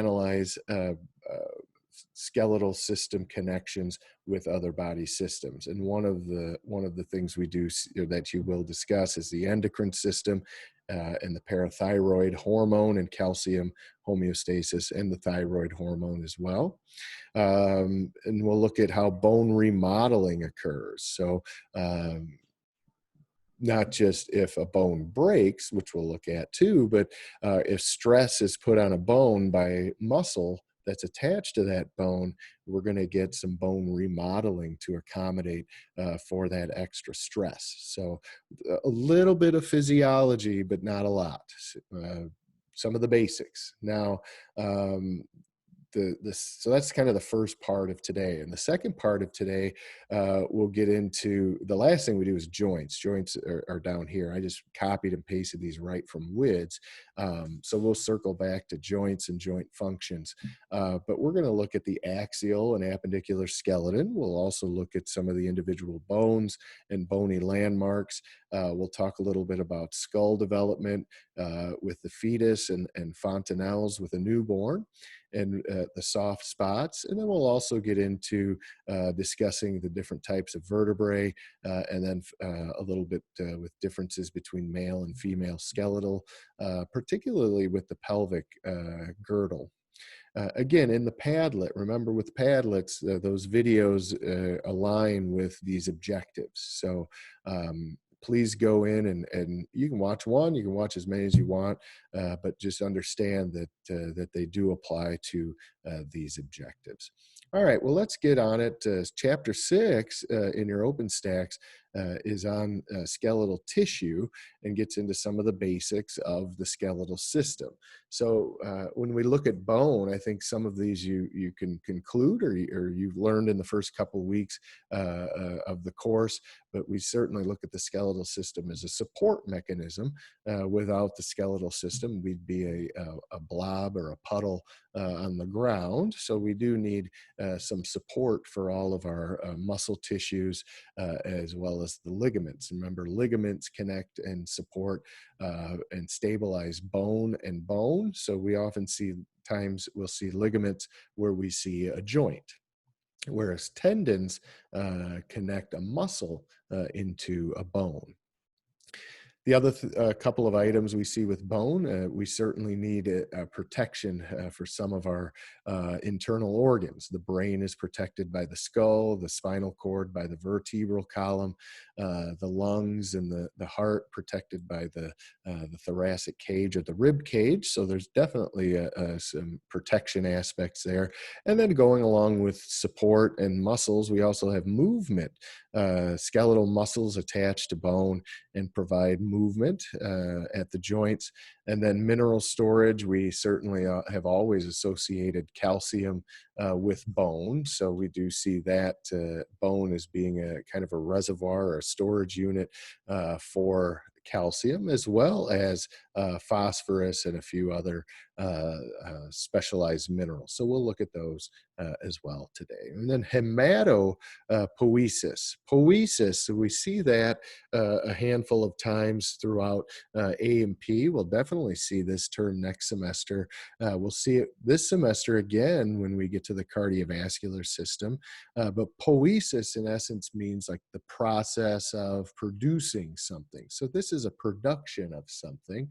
analyze skeletal system connections with other body systems. And one of the things we do that you will discuss is the endocrine system and the parathyroid hormone and calcium homeostasis and the thyroid hormone as well. And we'll look at how bone remodeling occurs. So not just if a bone breaks, which we'll look at too, but if stress is put on a bone by muscle that's attached to that bone, we're going to get some bone remodeling to accommodate for that extra stress. So a little bit of physiology, but not a lot. Some of the basics. Now, so that's kind of the first part of today. And the second part of today, we'll get into the last thing we do is joints. Joints are down here. I just copied and pasted these right from WIDS. So we'll circle back to joints and joint functions. But we're going to look at the axial and appendicular skeleton. We'll also look at some of the individual bones and bony landmarks. We'll talk a little bit about skull development with the fetus and fontanelles with a newborn, and the soft spots. And then we'll also get into discussing the different types of vertebrae, and then a little bit with differences between male and female skeletal, particularly with the pelvic girdle. Again, in the Padlet, remember with Padlets, those videos align with these objectives. So please go in and you can watch one, you can watch as many as you want, but just understand that, that they do apply to these objectives. All right, well, let's get on it. Chapter 6 in your OpenStax is on skeletal tissue and gets into some of the basics of the skeletal system. So when we look at bone, I think some of these you can conclude or you've learned in the first couple of weeks of the course, but we certainly look at the skeletal system as a support mechanism. Without the skeletal system, we'd be a blob or a puddle on the ground. So we do need some support for all of our muscle tissues as well as the ligaments. Remember, ligaments connect and support and stabilize bone and bone. So we often see times we'll see ligaments where we see a joint, whereas tendons connect a muscle into a bone. The other couple of items we see with bone, we certainly need a protection for some of our internal organs. The brain is protected by the skull, the spinal cord by the vertebral column, the lungs and the heart protected by the thoracic cage or the rib cage. So there's definitely some protection aspects there. And then going along with support and muscles, we also have movement. Skeletal muscles attached to bone and provide movement at the joints. And then mineral storage, we certainly have always associated calcium with bone. So we do see that bone as being a kind of a reservoir or a storage unit for calcium, as well as phosphorus and a few other specialized minerals. So we'll look at those as well today. And then hematopoiesis. Poiesis, so we see that a handful of times throughout A&P. We'll definitely see this term next semester. We'll see it this semester again when we get to the cardiovascular system. But poiesis, in essence, means like the process of producing something. So this is a production of something.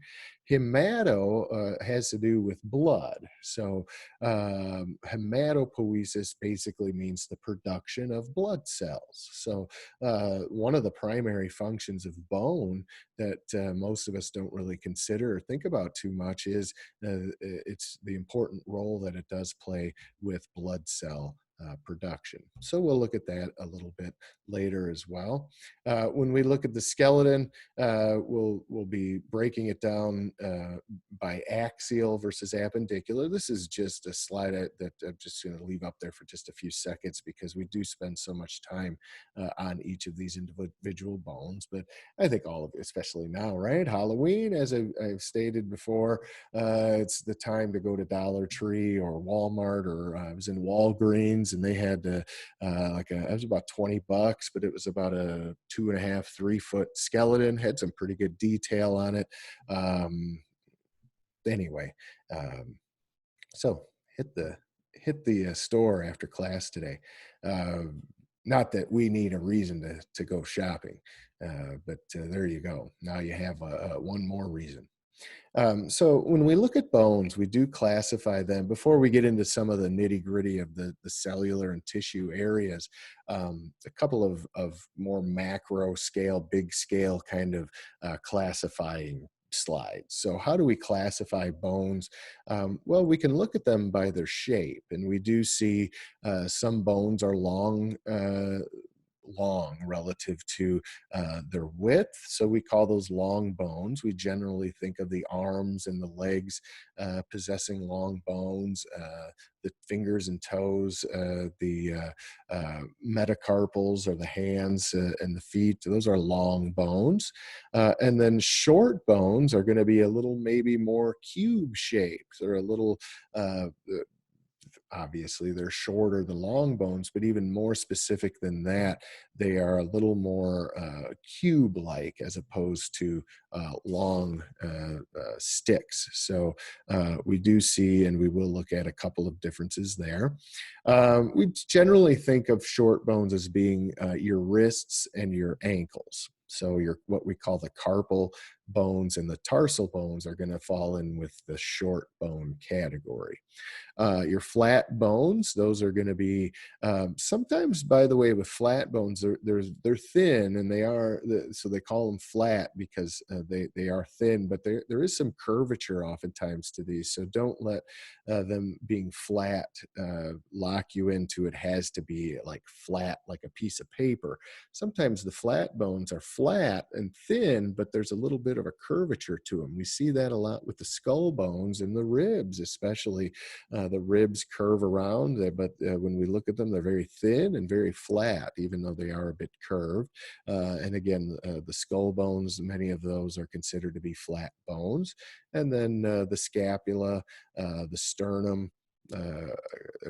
Hemato has to do with blood. So hematopoiesis basically means the production of blood cells. So one of the primary functions of bone that most of us don't really consider or think about too much is it's the important role that it does play with blood cell production. So we'll look at that a little bit later as well. When we look at the skeleton, we'll be breaking it down by axial versus appendicular. This is just a slide that I'm just going to leave up there for just a few seconds because we do spend so much time on each of these individual bones. But I think all of it, especially now, right? Halloween, as I've stated before, it's the time to go to Dollar Tree or Walmart, or I was in Walgreens and they had it was about $20, but it was about a 2.5, 3 foot skeleton, had some pretty good detail on it. Anyway, so hit the store after class today. Uh, Not that we need a reason to go shopping, but there you go. Now you have one more reason. So when we look at bones, we do classify them before we get into some of the nitty gritty of the cellular and tissue areas. A couple of more macro scale, big scale kind of classifying slides. So how do we classify bones? Well, we can look at them by their shape, and we do see some bones are long relative to their width. So we call those long bones. We generally think of the arms and the legs possessing long bones, the fingers and toes, the metacarpals or the hands and the feet. Those are long bones. And then short bones are going to be a little maybe more cube shaped or a little obviously they're shorter than long bones, but even more specific than that, they are a little more cube-like as opposed to long sticks. So we do see, and we will look at a couple of differences there. We generally think of short bones as being your wrists and your ankles. So your what we call the carpal bones and the tarsal bones are going to fall in with the short bone category. Your flat bones, those are going to be sometimes, by the way, with flat bones, they're thin, and so they call them flat because they are thin, but there is some curvature oftentimes to these. So don't let them being flat lock you into it has to be like flat, like a piece of paper. Sometimes the flat bones are flat and thin, but there's a little bit of a curvature to them. We see that a lot with the skull bones and the ribs, especially. The ribs curve around, but when we look at them, they're very thin and very flat, even though they are a bit curved. And again, the skull bones, many of those are considered to be flat bones. And then the scapula, the sternum, or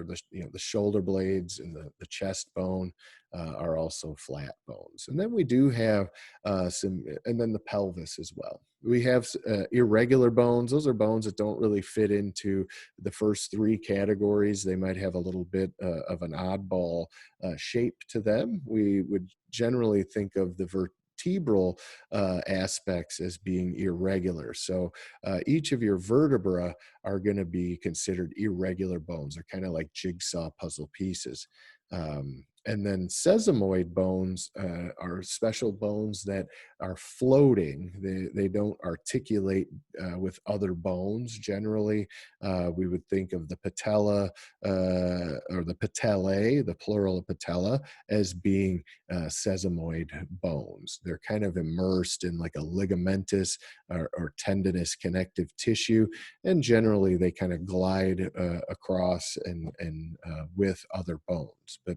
the shoulder blades and the chest bone are also flat bones. And then we do have and then the pelvis as well. We have irregular bones. Those are bones that don't really fit into the first three categories. They might have a little bit of an oddball shape to them. We would generally think of the vertebral aspects as being irregular. So each of your vertebra are going to be considered irregular bones. They're kind of like jigsaw puzzle pieces. And then sesamoid bones are special bones that are floating. They don't articulate with other bones. Generally, we would think of the patella or the patellae, the plural of patella, as being sesamoid bones. They're kind of immersed in like a ligamentous or tendinous connective tissue, and generally they kind of glide across and with other bones. But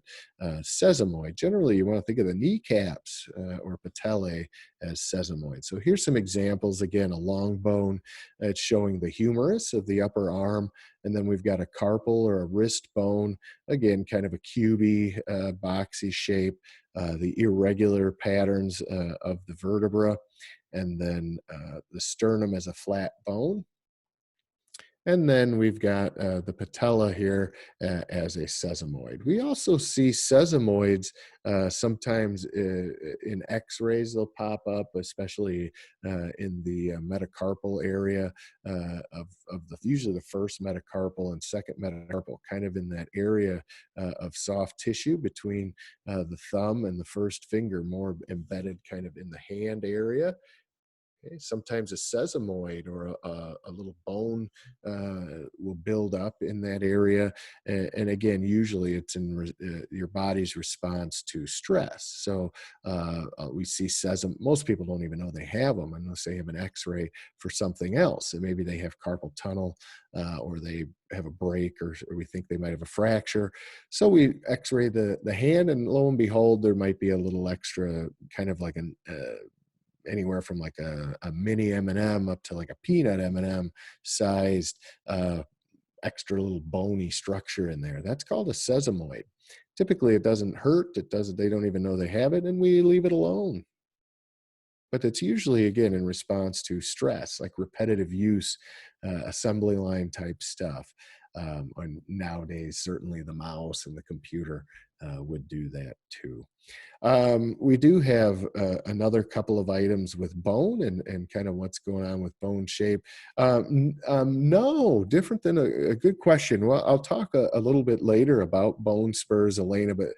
sesamoid, generally you want to think of the kneecaps or patellae as sesamoid. So here's some examples. Again, a long bone, it's showing the humerus of the upper arm, and then we've got a carpal or a wrist bone, again kind of a cubey, boxy shape, the irregular patterns of the vertebra, and then the sternum as a flat bone. And then we've got the patella here as a sesamoid. We also see sesamoids sometimes in x-rays. They'll pop up, especially in the metacarpal area of usually the first metacarpal and second metacarpal, kind of in that area of soft tissue between the thumb and the first finger, more embedded kind of in the hand area. Okay. Sometimes a sesamoid or a little bone will build up in that area. And again, usually it's in your body's response to stress. So we see most people don't even know they have them unless they have an x-ray for something else. And maybe they have carpal tunnel or they have a break, or we think they might have a fracture. So we x-ray the hand, and lo and behold, there might be a little extra kind of like an anywhere from like a mini M&M up to like a peanut M&M sized extra little bony structure in there. That's called a sesamoid. Typically it doesn't hurt. They don't even know they have it, and we leave it alone. But it's usually, again, in response to stress, like repetitive use, assembly line type stuff. And nowadays, certainly the mouse and the computer would do that too. We do have another couple of items with bone and kind of what's going on with bone shape. No, different than a good question. Well, I'll talk a little bit later about bone spurs, Elena, but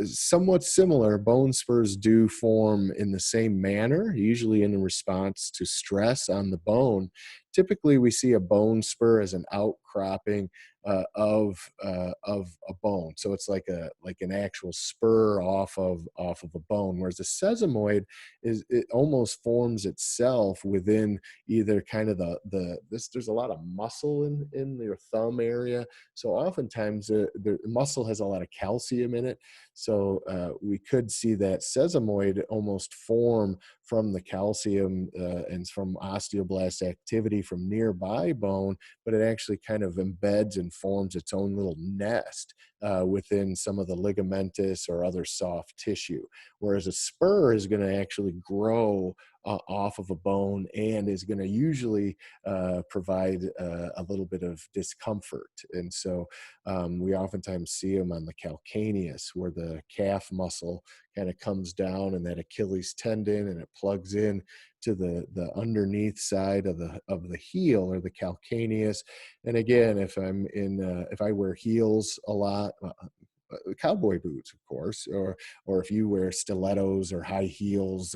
somewhat similar. Bone spurs do form in the same manner, usually in response to stress on the bone. Typically, we see a bone spur as an outcropping of a bone. So it's like an actual spur off of a bone. Whereas the sesamoid it almost forms itself within either kind of the this. There's a lot of muscle in your thumb area. So oftentimes the muscle has a lot of calcium in it. So we could see that sesamoid almost form from the calcium and from osteoblast activity from nearby bone, but it actually kind of embeds and forms its own little nest within some of the ligamentous or other soft tissue. Whereas a spur is going to actually grow off of a bone and is going to usually provide a little bit of discomfort. And so we oftentimes see them on the calcaneus, where the calf muscle kind of comes down and that Achilles tendon and it plugs in to the underneath side of the heel or the calcaneus. And again, if I wear heels a lot, cowboy boots, of course, or if you wear stilettos or high heels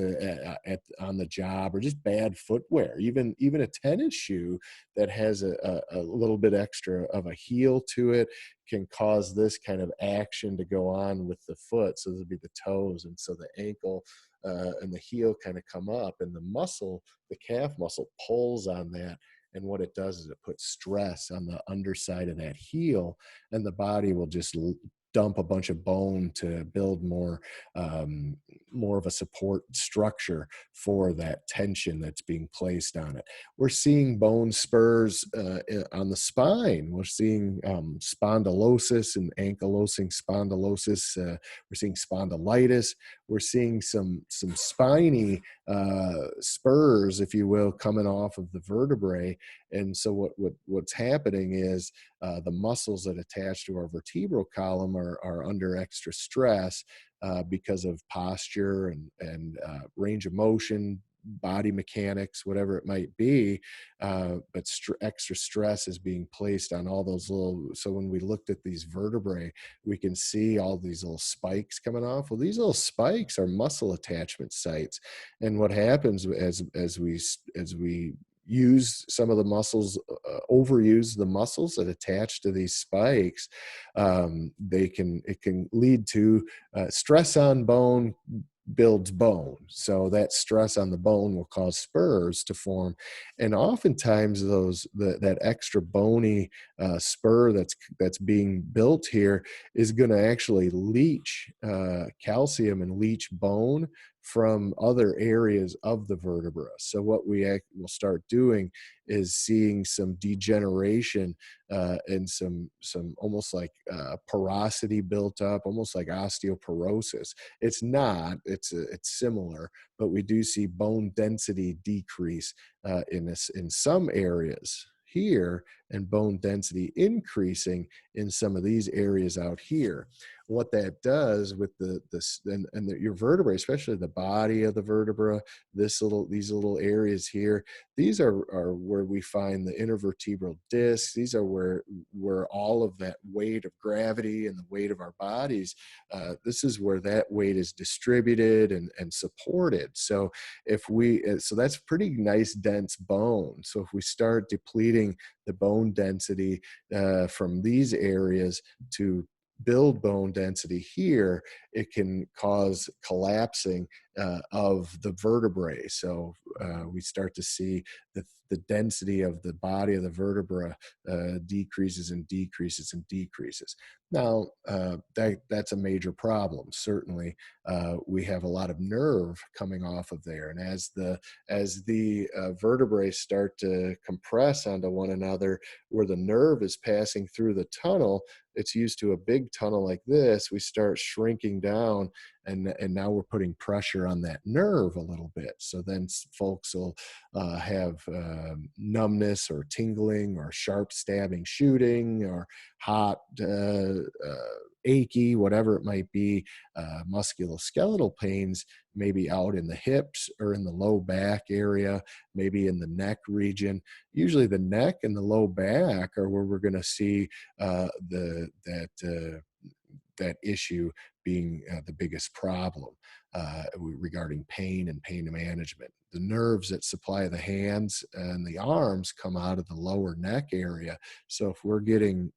on the job, or just bad footwear, even a tennis shoe that has a little bit extra of a heel to it can cause this kind of action to go on with the foot. So there'll be the toes, and so the ankle and the heel kind of come up, and the muscle, the calf muscle, pulls on that. And what it does is it puts stress on the underside of that heel, and the body will just dump a bunch of bone to build more of a support structure for that tension that's being placed on it. We're seeing bone spurs on the spine. We're seeing spondylosis and ankylosing spondylosis. We're seeing spondylitis. We're seeing some spiny spurs, if you will, coming off of the vertebrae. And so what's happening is the muscles that attach to our vertebral column are under extra stress because of posture and range of motion, body mechanics, whatever it might be. But extra stress is being placed on all those little. So when we looked at these vertebrae, we can see all these little spikes coming off. Well, these little spikes are muscle attachment sites. And what happens as we use some of the muscles, overuse the muscles that attach to these spikes, it can lead to stress on bone builds bone. So that stress on the bone will cause spurs to form. And oftentimes that extra bony spur that's being built here is going to actually leach calcium and leach bone from other areas of the vertebra. So what we will start doing is seeing some degeneration and some almost like porosity built up, almost like osteoporosis. It's not. It's similar, but we do see bone density decrease in some areas here, and bone density increasing in some of these areas out here. What that does with your vertebrae, especially the body of the vertebra, these little areas here, these are where we find the intervertebral discs. These are where all of that weight of gravity and the weight of our bodies, this is where that weight is distributed and supported. So so that's pretty nice dense bone. So if we start depleting the bone density from these areas to build bone density here, it can cause collapsing of the vertebrae. So we start to see the density of the body of the vertebra decreases and decreases and decreases. Now, that's a major problem. Certainly, we have a lot of nerve coming off of there. And as the vertebrae start to compress onto one another, where the nerve is passing through the tunnel, it's used to a big tunnel like this, we start shrinking down and now we're putting pressure on that nerve a little bit. So then folks will have numbness or tingling or sharp stabbing shooting or hot achy, whatever it might be. Musculoskeletal pains maybe out in the hips or in the low back area, maybe in the neck region. Usually the neck and the low back are where we're going to see that issue being the biggest problem regarding pain and pain management. The nerves that supply the hands and the arms come out of the lower neck area. So if we're getting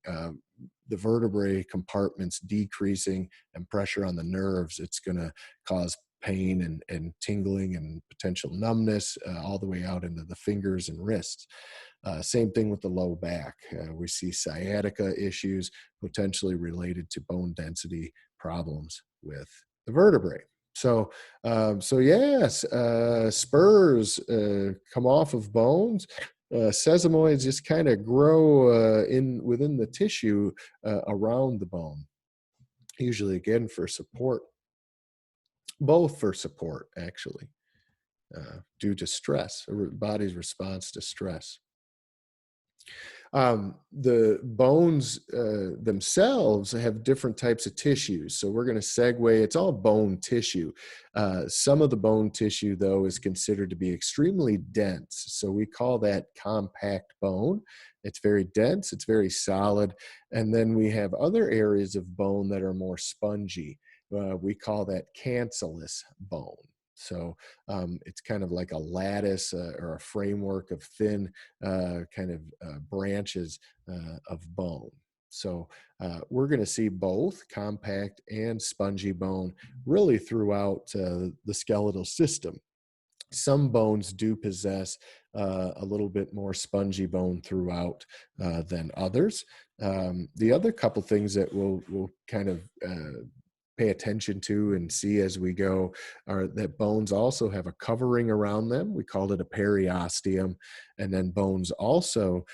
the vertebrae compartments decreasing and pressure on the nerves, it's going to cause pain and tingling and potential numbness all the way out into the fingers and wrists. Same thing with the low back. We see sciatica issues potentially related to bone density problems with the vertebrae. So, yes, spurs come off of bones. Sesamoids just kind of grow within the tissue around the bone, usually again for support, both for support actually, due to stress, or body's response to stress. The bones themselves have different types of tissues. So we're going to segue. It's all bone tissue. Some of the bone tissue, though, is considered to be extremely dense. So we call that compact bone. It's very dense. It's very solid. And then we have other areas of bone that are more spongy. We call that cancellous bone. So it's kind of like a lattice or a framework of thin branches of bone. So we're going to see both compact and spongy bone really throughout the skeletal system. Some bones do possess a little bit more spongy bone throughout than others. The other couple things that we'll kind of pay attention to and see as we go are that bones also have a covering around them. We call it a periosteum. And then bones also,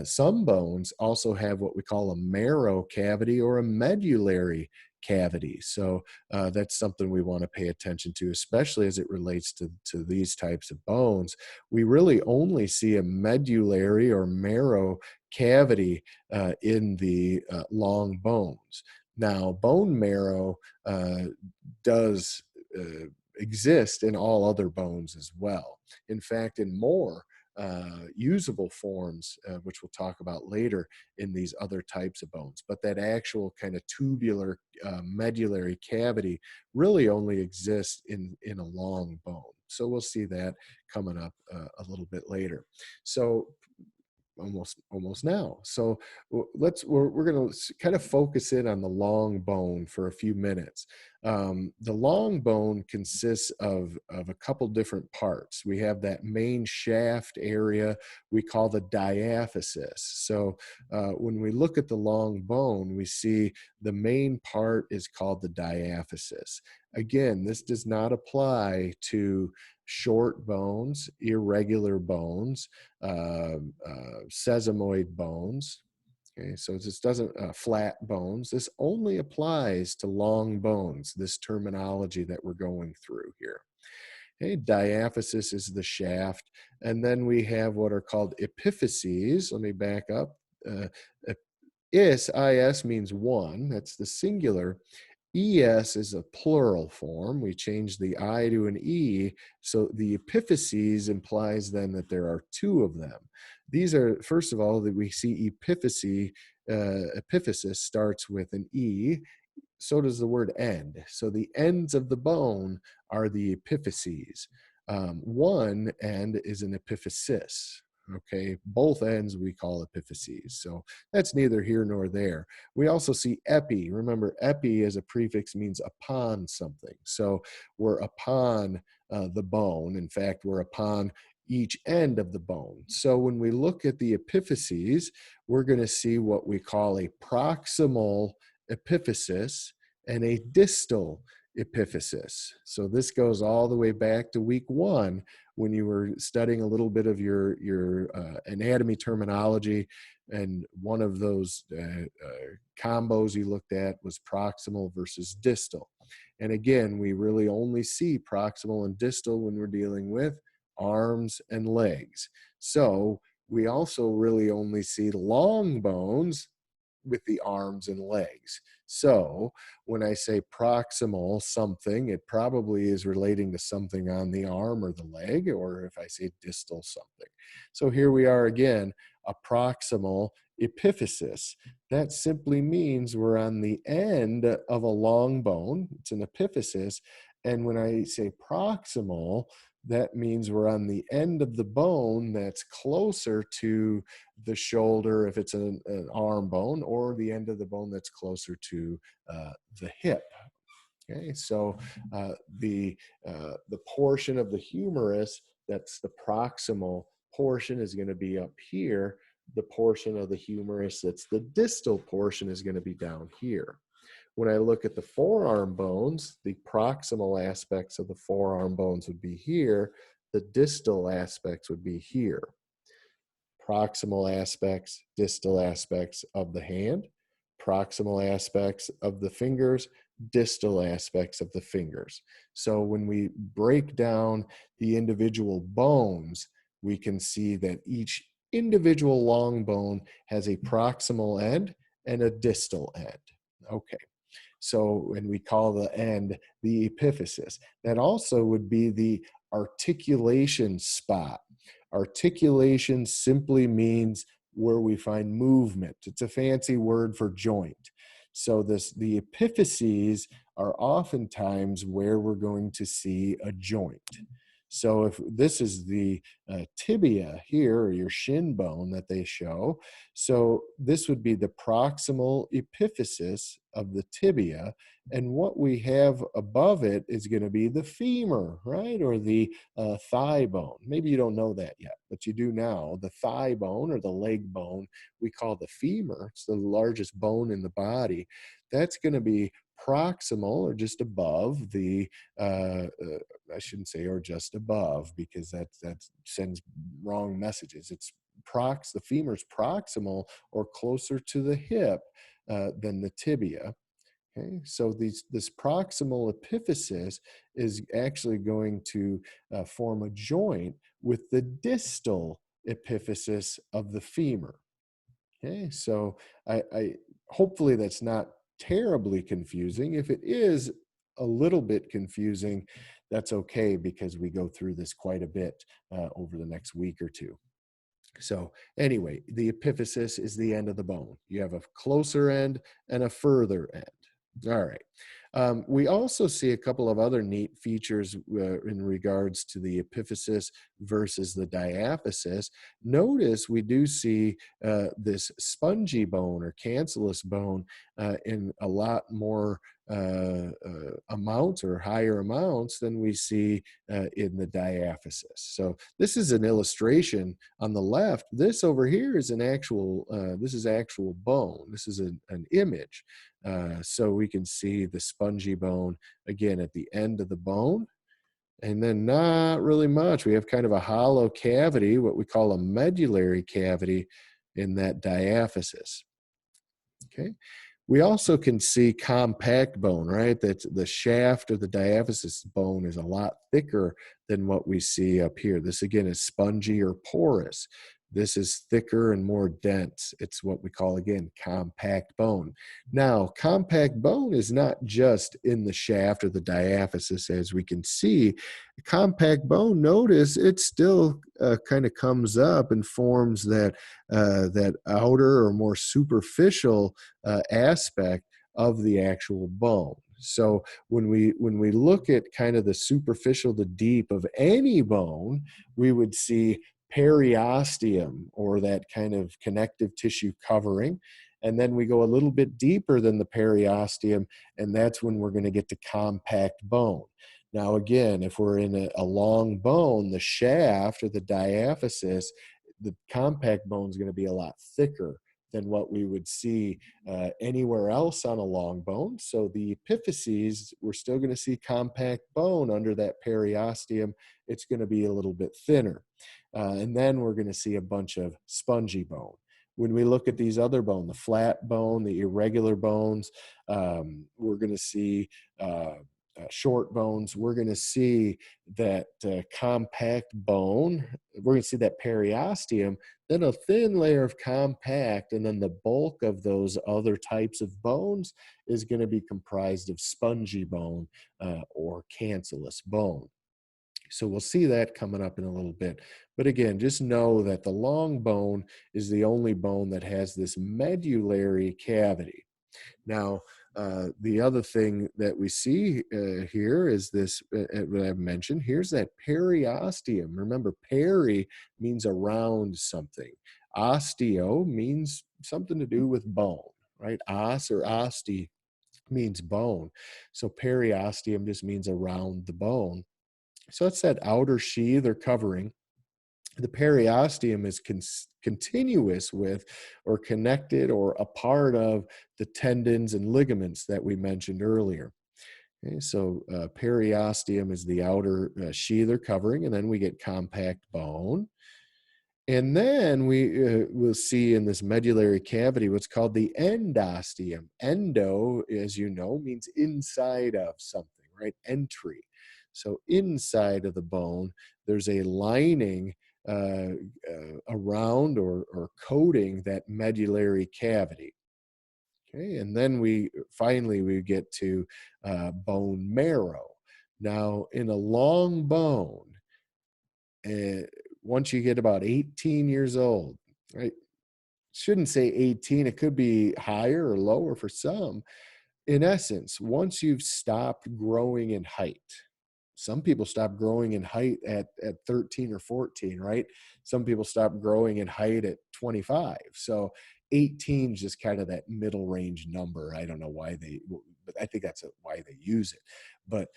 some bones also have what we call a marrow cavity or a medullary cavity. So that's something we want to pay attention to, especially as it relates to these types of bones. We really only see a medullary or marrow cavity in the long bones. Now, bone marrow does exist in all other bones as well. In fact, in more usable forms, which we'll talk about later in these other types of bones. But that actual kind of tubular medullary cavity really only exists in a long bone. So we'll see that coming up a little bit later. So almost now. So we're going to kind of focus in on the long bone for a few minutes. The long bone consists of a couple different parts. We have that main shaft area we call the diaphysis. So when we look at the long bone, we see the main part is called the diaphysis. Again, this does not apply to short bones, irregular bones, sesamoid bones. Okay, so this doesn't flat bones. This only applies to long bones, this terminology that we're going through here. Okay, diaphysis is the shaft. And then we have what are called epiphyses. Let me back up. Is means one. That's the singular. ES is a plural form. We change the I to an E. So the epiphyses implies then that there are two of them. These are, first of all, that we see epiphysis starts with an E. So does the word end. So the ends of the bone are the epiphyses. One end is an epiphysis. Okay, both ends we call epiphyses. So that's neither here nor there. We also see epi. Remember, epi as a prefix means upon something. So we're upon the bone. In fact, we're upon each end of the bone. So when we look at the epiphyses, we're going to see what we call a proximal epiphysis and a distal epiphysis. So this goes all the way back to week 1 when you were studying a little bit of your anatomy terminology, and one of those combos you looked at was proximal versus distal. And again, we really only see proximal and distal when we're dealing with arms and legs. So we also really only see long bones with the arms and legs. So when I say proximal something, it probably is relating to something on the arm or the leg, or if I say distal something. So here we are again, a proximal epiphysis. That simply means we're on the end of a long bone. It's an epiphysis. And when I say proximal, that means we're on the end of the bone that's closer to the shoulder if it's an arm bone, or the end of the bone that's closer to the hip. Okay, so the portion of the humerus that's the proximal portion is going to be up here. The portion of the humerus that's the distal portion is going to be down here. When I look at the forearm bones, the proximal aspects of the forearm bones would be here. The distal aspects would be here. Proximal aspects, distal aspects of the hand, proximal aspects of the fingers, distal aspects of the fingers. So when we break down the individual bones, we can see that each individual long bone has a proximal end and a distal end. Okay. So, and we call the end the epiphysis. That also would be the articulation spot. Articulation simply means where we find movement. It's a fancy word for joint. So the epiphyses are oftentimes where we're going to see a joint. So if this is the tibia here, or your shin bone that they show, so this would be the proximal epiphysis of the tibia, and what we have above it is going to be the femur, right, or the thigh bone. Maybe you don't know that yet, but you do now. The thigh bone or the leg bone we call the femur. It's the largest bone in the body. That's going to be proximal, or just above the I shouldn't say or just above, because that sends wrong messages. It's the femur's proximal or closer to the hip than the tibia. Okay, so this proximal epiphysis is actually going to form a joint with the distal epiphysis of the femur. Okay, so I hopefully that's not terribly confusing. If it is a little bit confusing, that's okay, because we go through this quite a bit over the next week or two. So anyway, the epiphysis is the end of the bone. You have a closer end and a further end. All right. We also see a couple of other neat features in regards to the epiphysis versus the diaphysis. Notice we do see this spongy bone or cancellous bone in a lot more amounts or higher amounts than we see in the diaphysis. So this is an illustration on the left. This over here is an actual, this is actual bone. This is an image. So we can see the spongy bone again at the end of the bone, and then not really much. We have kind of a hollow cavity, what we call a medullary cavity, in that diaphysis. Okay. We also can see compact bone, right? That the shaft of the diaphysis bone is a lot thicker than what we see up here. This again is spongy or porous. This is thicker and more dense. It's what we call, again, compact bone. Now, compact bone is not just in the shaft or the diaphysis, as we can see. Compact bone, notice it still kind of comes up and forms that outer or more superficial aspect of the actual bone. So when we look at kind of the superficial to deep of any bone, we would see periosteum, or that kind of connective tissue covering. And then we go a little bit deeper than the periosteum, and that's when we're going to get to compact bone. Now, again, if we're in a long bone, the shaft or the diaphysis, the compact bone is going to be a lot thicker than what we would see anywhere else on a long bone. So the epiphyses, we're still going to see compact bone under that periosteum. It's going to be a little bit thinner. And then we're going to see a bunch of spongy bone. When we look at these other bone, the flat bone, the irregular bones, we're going to see short bones. We're going to see that compact bone. We're going to see that periosteum, then a thin layer of compact, and then the bulk of those other types of bones is going to be comprised of spongy bone or cancellous bone. So we'll see that coming up in a little bit. But again, just know that the long bone is the only bone that has this medullary cavity. Now, the other thing that we see here is this, what I've mentioned, here's that periosteum. Remember, peri means around something. Osteo means something to do with bone, right? Os or osti means bone. So periosteum just means around the bone. So it's that outer sheath or covering. The periosteum is continuous with or connected or a part of the tendons and ligaments that we mentioned earlier. Okay, so periosteum is the outer sheath or covering, and then we get compact bone. And then we will see in this medullary cavity what's called the endosteum. Endo, as you know, means inside of something, right? Entry. So inside of the bone, there's a lining around or coating that medullary cavity. Okay, and then we get to bone marrow. Now, in a long bone, uh, once you get about 18 years old, right? Shouldn't say 18, it could be higher or lower for some. In essence, once you've stopped growing in height, some people stop growing in height at 13 or 14, right? Some people stop growing in height at 25. So 18 is just kind of that middle range number. I don't know why but I think that's why they use it. But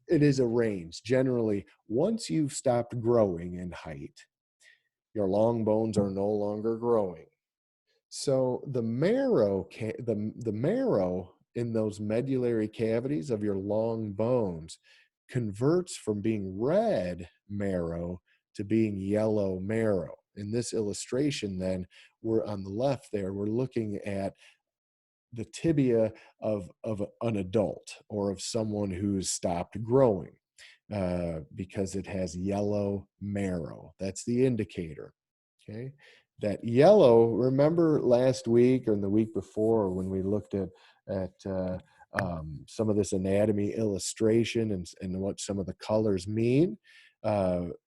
it is a range. Generally, once you've stopped growing in height, your long bones are no longer growing. So the marrow, the marrow in those medullary cavities of your long bones converts from being red marrow to being yellow marrow. In this illustration, then, we're on the left there, we're looking at the tibia of an adult or of someone who's stopped growing because it has yellow marrow. That's the indicator. Okay. That yellow, remember last week or the week before when we looked at some of this anatomy illustration and what some of the colors mean?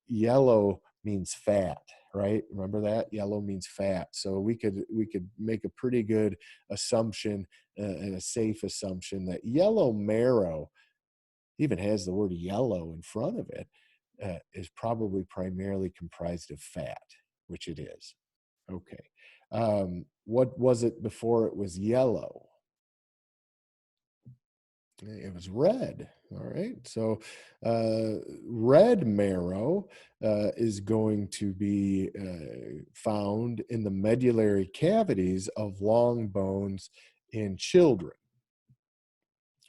Yellow means fat, right? Remember that? Yellow means fat. So we could make a pretty good assumption and a safe assumption that yellow marrow even has the word yellow in front of it, is probably primarily comprised of fat, which it is. Okay. What was it before it was yellow? It was red. All right. So red marrow is going to be found in the medullary cavities of long bones in children.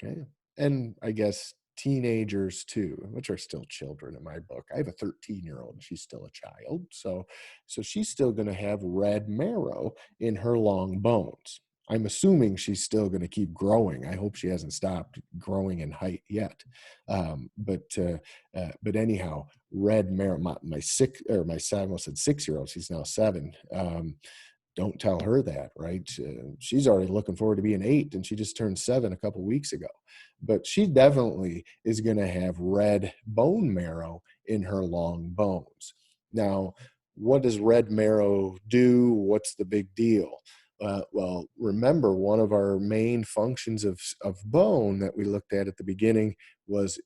Okay. And I guess teenagers too, which are still children in my book. I have a 13-year-old and she's still a child. So she's still going to have red marrow in her long bones. I'm assuming she's still going to keep growing. I hope she hasn't stopped growing in height yet. But anyhow, red marrow. My six or my seven, I almost said 6-year-old. She's now 7. Don't tell her that, right? She's already looking forward to being 8, and she just turned 7 a couple weeks ago. But she definitely is going to have red bone marrow in her long bones. Now, what does red marrow do? What's the big deal? Well, remember, one of our main functions of bone that we looked at the beginning was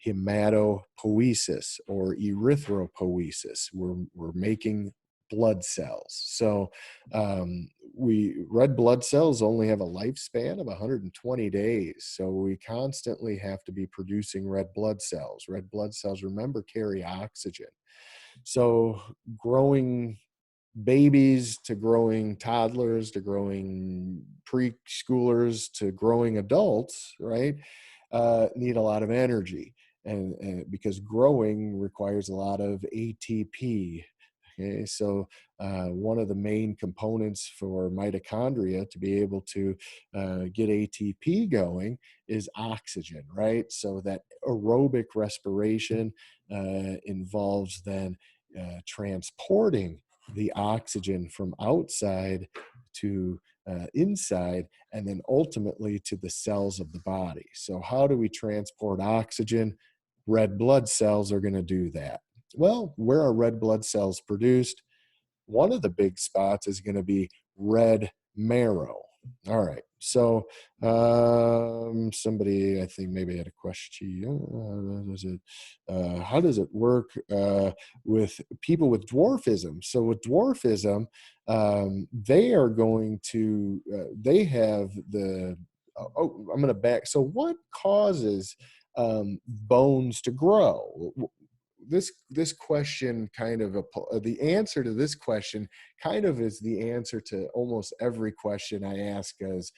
hematopoiesis or erythropoiesis. We're making blood cells. So red blood cells only have a lifespan of 120 days. So we constantly have to be producing red blood cells. Red blood cells, remember, carry oxygen. So growing babies to growing toddlers to growing preschoolers to growing adults, right, need a lot of energy. And because growing requires a lot of ATP. Okay, so one of the main components for mitochondria to be able to get ATP going is oxygen, right? So that aerobic respiration involves then transporting the oxygen from outside to inside, and then ultimately to the cells of the body. So, how do we transport oxygen? Red blood cells are going to do that. Well, where are red blood cells produced? One of the big spots is going to be red marrow. All right. So somebody, I think maybe had a question. How does it work with people with dwarfism? So with dwarfism, they are going to, they have the, I'm going to back. So what causes bones to grow? This question kind of the answer to this question kind of is the answer to almost every question I ask is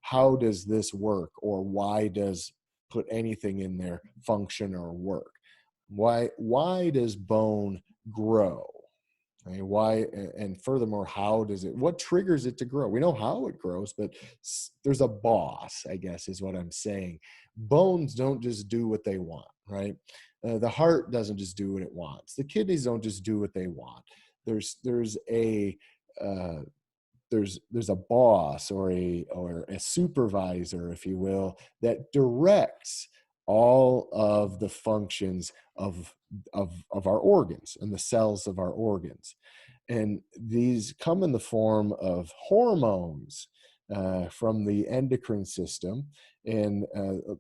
how does this work, or why does put anything in there function or work? Why does bone grow? Okay, why? And furthermore, how does it, what triggers it to grow? We know how it grows, but there's a boss, I guess is what I'm saying. Bones don't just do what they want, right? The heart doesn't just do what it wants. The kidneys don't just do what they want. There's a uh, there's a boss or a supervisor, if you will, that directs all of the functions of our organs and the cells of our organs. And these come in the form of hormones from the endocrine system. And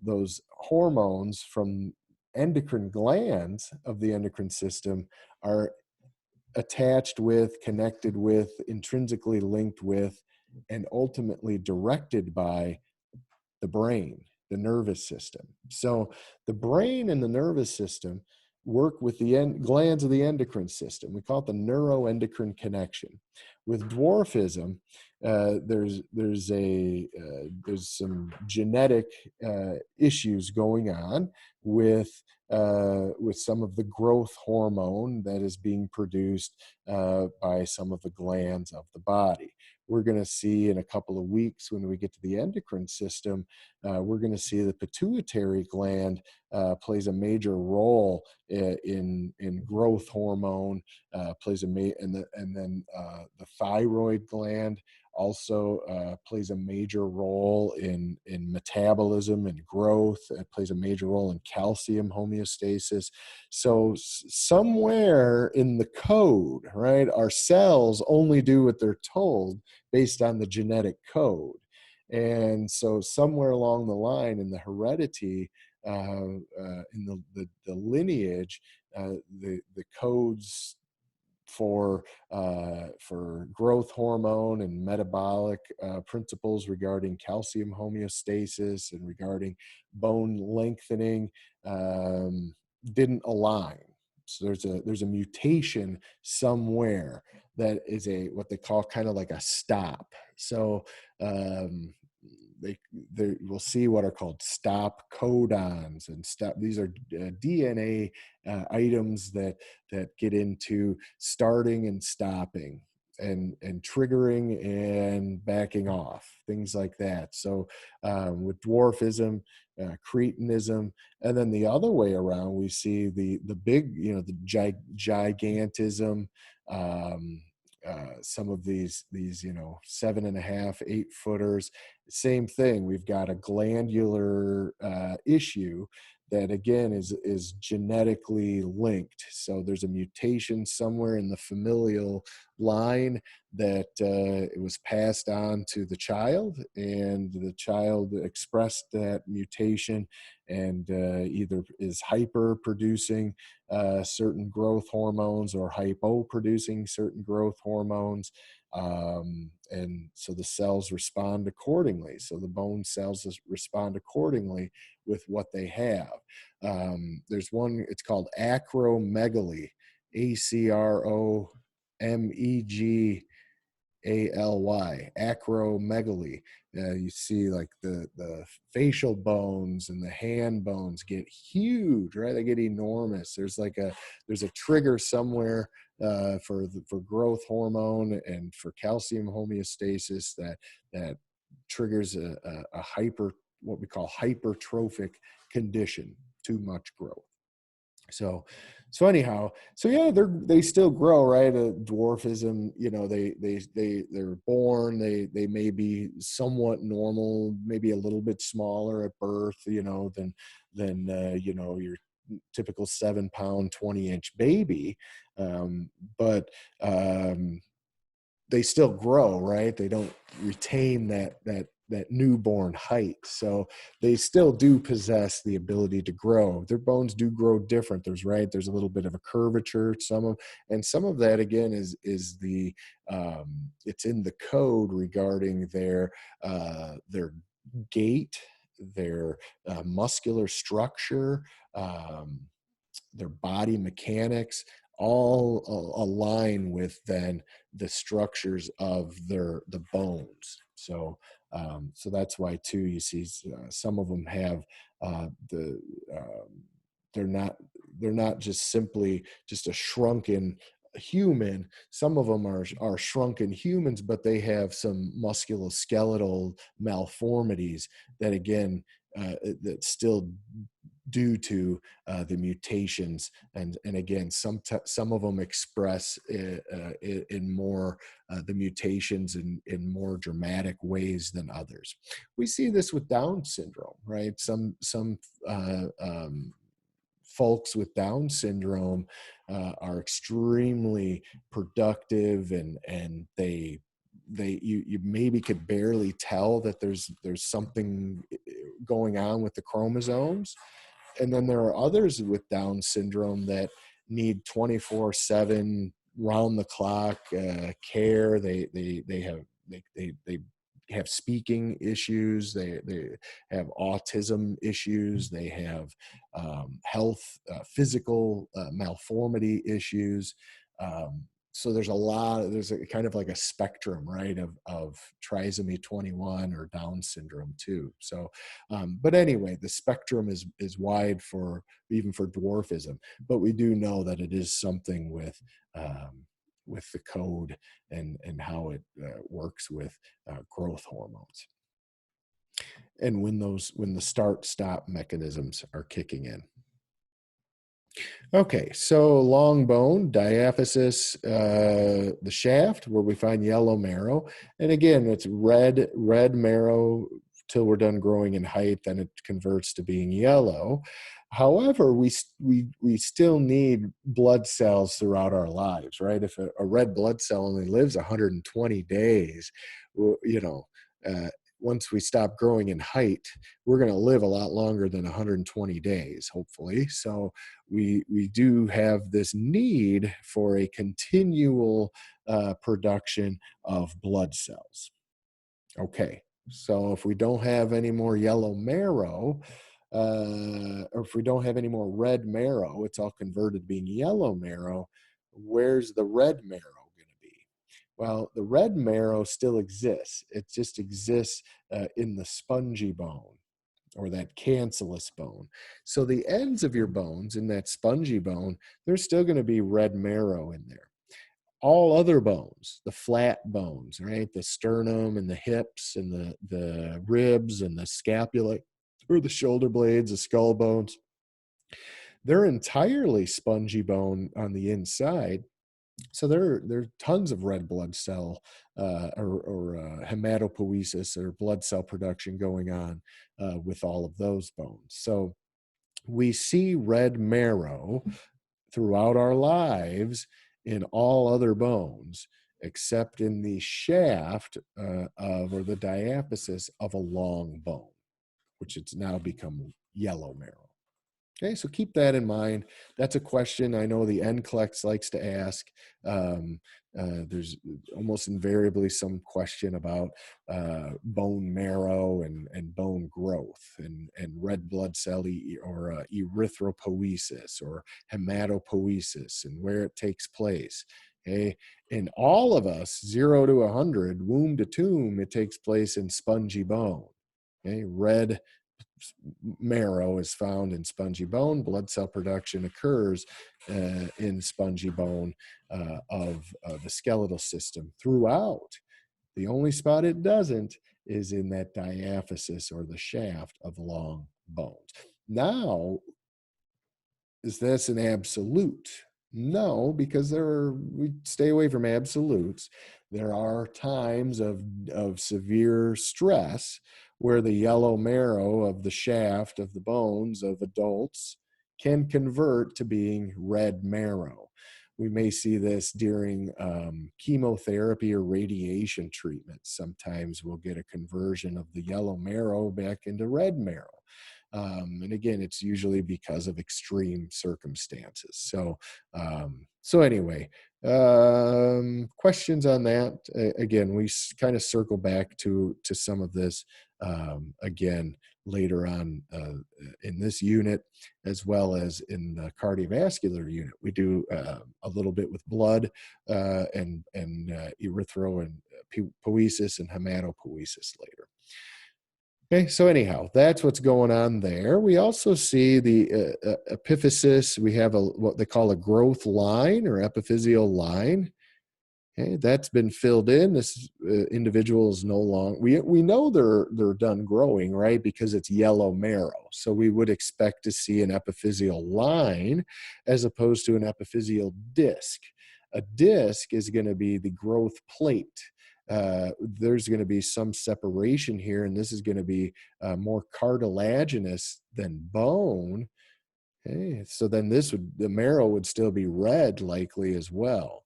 those hormones from endocrine glands of the endocrine system are attached with, connected with, intrinsically linked with, and ultimately directed by the brain, the nervous system. So the brain and the nervous system work with the glands of the endocrine system. We call it the neuroendocrine connection. With dwarfism, there's some genetic issues going on with some of the growth hormone that is being produced by some of the glands of the body. We're going to see in a couple of weeks when we get to the endocrine system, we're going to see the pituitary gland plays a major role in growth hormone, and then the thyroid gland also plays a major role in metabolism and growth. It plays a major role in calcium homeostasis. So somewhere in the code, right, our cells only do what they're told based on the genetic code. And so somewhere along the line in the heredity, in the lineage, the codes for growth hormone and metabolic principles regarding calcium homeostasis and regarding bone lengthening didn't align. So there's a mutation somewhere that is what they call kind of like a stop. So um, we'll see what are called stop codons and stop. These are DNA items that get into starting and stopping and triggering and backing off, things like that. So with dwarfism, cretinism, and then the other way around, we see the big, the gigantism. Some of these 7.5, 8 footers, same thing. We've got a glandular issue that again is genetically linked. So there's a mutation somewhere in the familial line that it was passed on to the child, and the child expressed that mutation and either is hyper producing certain growth hormones or hypo producing certain growth hormones. And so the cells respond accordingly. So the bone cells respond accordingly with what they have. There's one, it's called acromegaly, ACRO acromegaly. You see like the facial bones and the hand bones get huge, right? They get enormous. There's a trigger somewhere for growth hormone and for calcium homeostasis that triggers a hyper, what we call hypertrophic condition, too much growth. So anyhow, so yeah, they still grow, right? Dwarfism, they're born, they may be somewhat normal, maybe a little bit smaller at birth, than your typical 7 pound 20-inch baby, but they still grow, right? They don't retain that newborn height. So they still do possess the ability to grow. Their bones do grow different. There's a little bit of a curvature, and some of that again is it's in the code regarding their gait, their muscular structure, their body mechanics, all align with then the structures of the bones. So that's why too you see some of them have the they're not just simply just a shrunken human. Some of them are shrunken humans, but they have some musculoskeletal malformities that again that still due to the mutations, and again some of them express in more the mutations in more dramatic ways than others. We see this with Down syndrome, right? Some folks with Down syndrome are extremely productive, and you maybe could barely tell that there's something going on with the chromosomes. And then there are others with Down syndrome that need 24/7 round the clock care. They have speaking issues. They have autism issues. They have health, physical malformity issues. So there's a kind of like a spectrum, right, of trisomy 21 or Down syndrome too. So, but anyway, the spectrum is wide for even for dwarfism, but we do know that it is something with the code and how it works with growth hormones, and when the start stop mechanisms are kicking in. Okay, so long bone, diaphysis, the shaft where we find yellow marrow. And again, it's red marrow till we're done growing in height, then it converts to being yellow. However, we still need blood cells throughout our lives, right? If a red blood cell only lives 120 days, uh, once we stop growing in height, we're going to live a lot longer than 120 days, hopefully. So we do have this need for a continual production of blood cells. Okay, so if we don't have any more yellow marrow, or if we don't have any more red marrow, it's all converted being yellow marrow. Where's the red marrow going to be? Well, the red marrow still exists. It just exists in the spongy bone, or that cancellous bone. So the ends of your bones in that spongy bone, there's still going to be red marrow in there. All other bones, the flat bones, right? The sternum and the hips and the ribs and the scapula or the shoulder blades, the skull bones, they're entirely spongy bone on the inside. So there are tons of red blood cell or hematopoiesis or blood cell production going on with all of those bones. So we see red marrow throughout our lives in all other bones, except in the shaft or the diaphysis of a long bone, which it's now become yellow marrow. Okay, so keep that in mind. That's a question I know the NCLEX likes to ask. There's almost invariably some question about bone marrow and bone growth and red blood cell or erythropoiesis or hematopoiesis and where it takes place. Okay. In all of us, 0 to 100, womb to tomb, it takes place in spongy bone. Okay. Red marrow is found in spongy bone. Blood cell production occurs in spongy bone of the skeletal system throughout. The only spot it doesn't is in that diaphysis, or the shaft of long bones. Now, is this an absolute? No, because we stay away from absolutes. There are times of severe stress where the yellow marrow of the shaft of the bones of adults can convert to being red marrow. We may see this during chemotherapy or radiation treatment. Sometimes we'll get a conversion of the yellow marrow back into red marrow. And again, it's usually because of extreme circumstances. So anyway, questions on that? Again, we kind of circle back to some of this again later on in this unit, as well as in the cardiovascular unit. We do a little bit with blood and erythro and poiesis and hematopoiesis later. Okay, so anyhow, that's what's going on there. We also see the epiphysis. We have what they call a growth line or epiphyseal line. Okay, that's been filled in. This individual is no longer. We know they're done growing, right? Because it's yellow marrow. So we would expect to see an epiphyseal line as opposed to an epiphyseal disc. A disc is going to be the growth plate. There's going to be some separation here, and this is going to be more cartilaginous than bone. Okay, so then the marrow would still be red likely as well.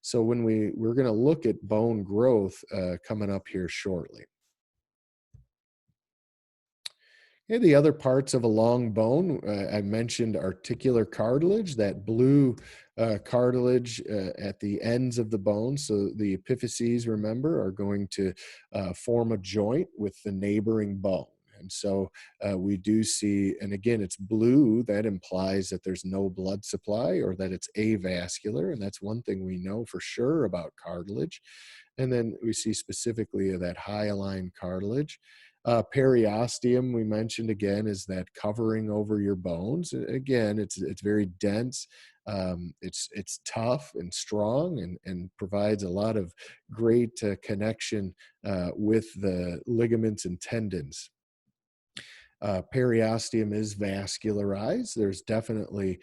So when we're going to look at bone growth coming up here shortly. Okay, the other parts of a long bone, I mentioned articular cartilage, that blue cartilage at the ends of the bone. So the epiphyses, remember, are going to form a joint with the neighboring bone. And so we do see, and again, it's blue. That implies that there's no blood supply or that it's avascular. And that's one thing we know for sure about cartilage. And then we see specifically that hyaline cartilage. Periosteum, we mentioned again, is that covering over your bones. Again, it's very dense. It's tough and strong, and provides a lot of great connection with the ligaments and tendons. Periosteum is vascularized. There's definitely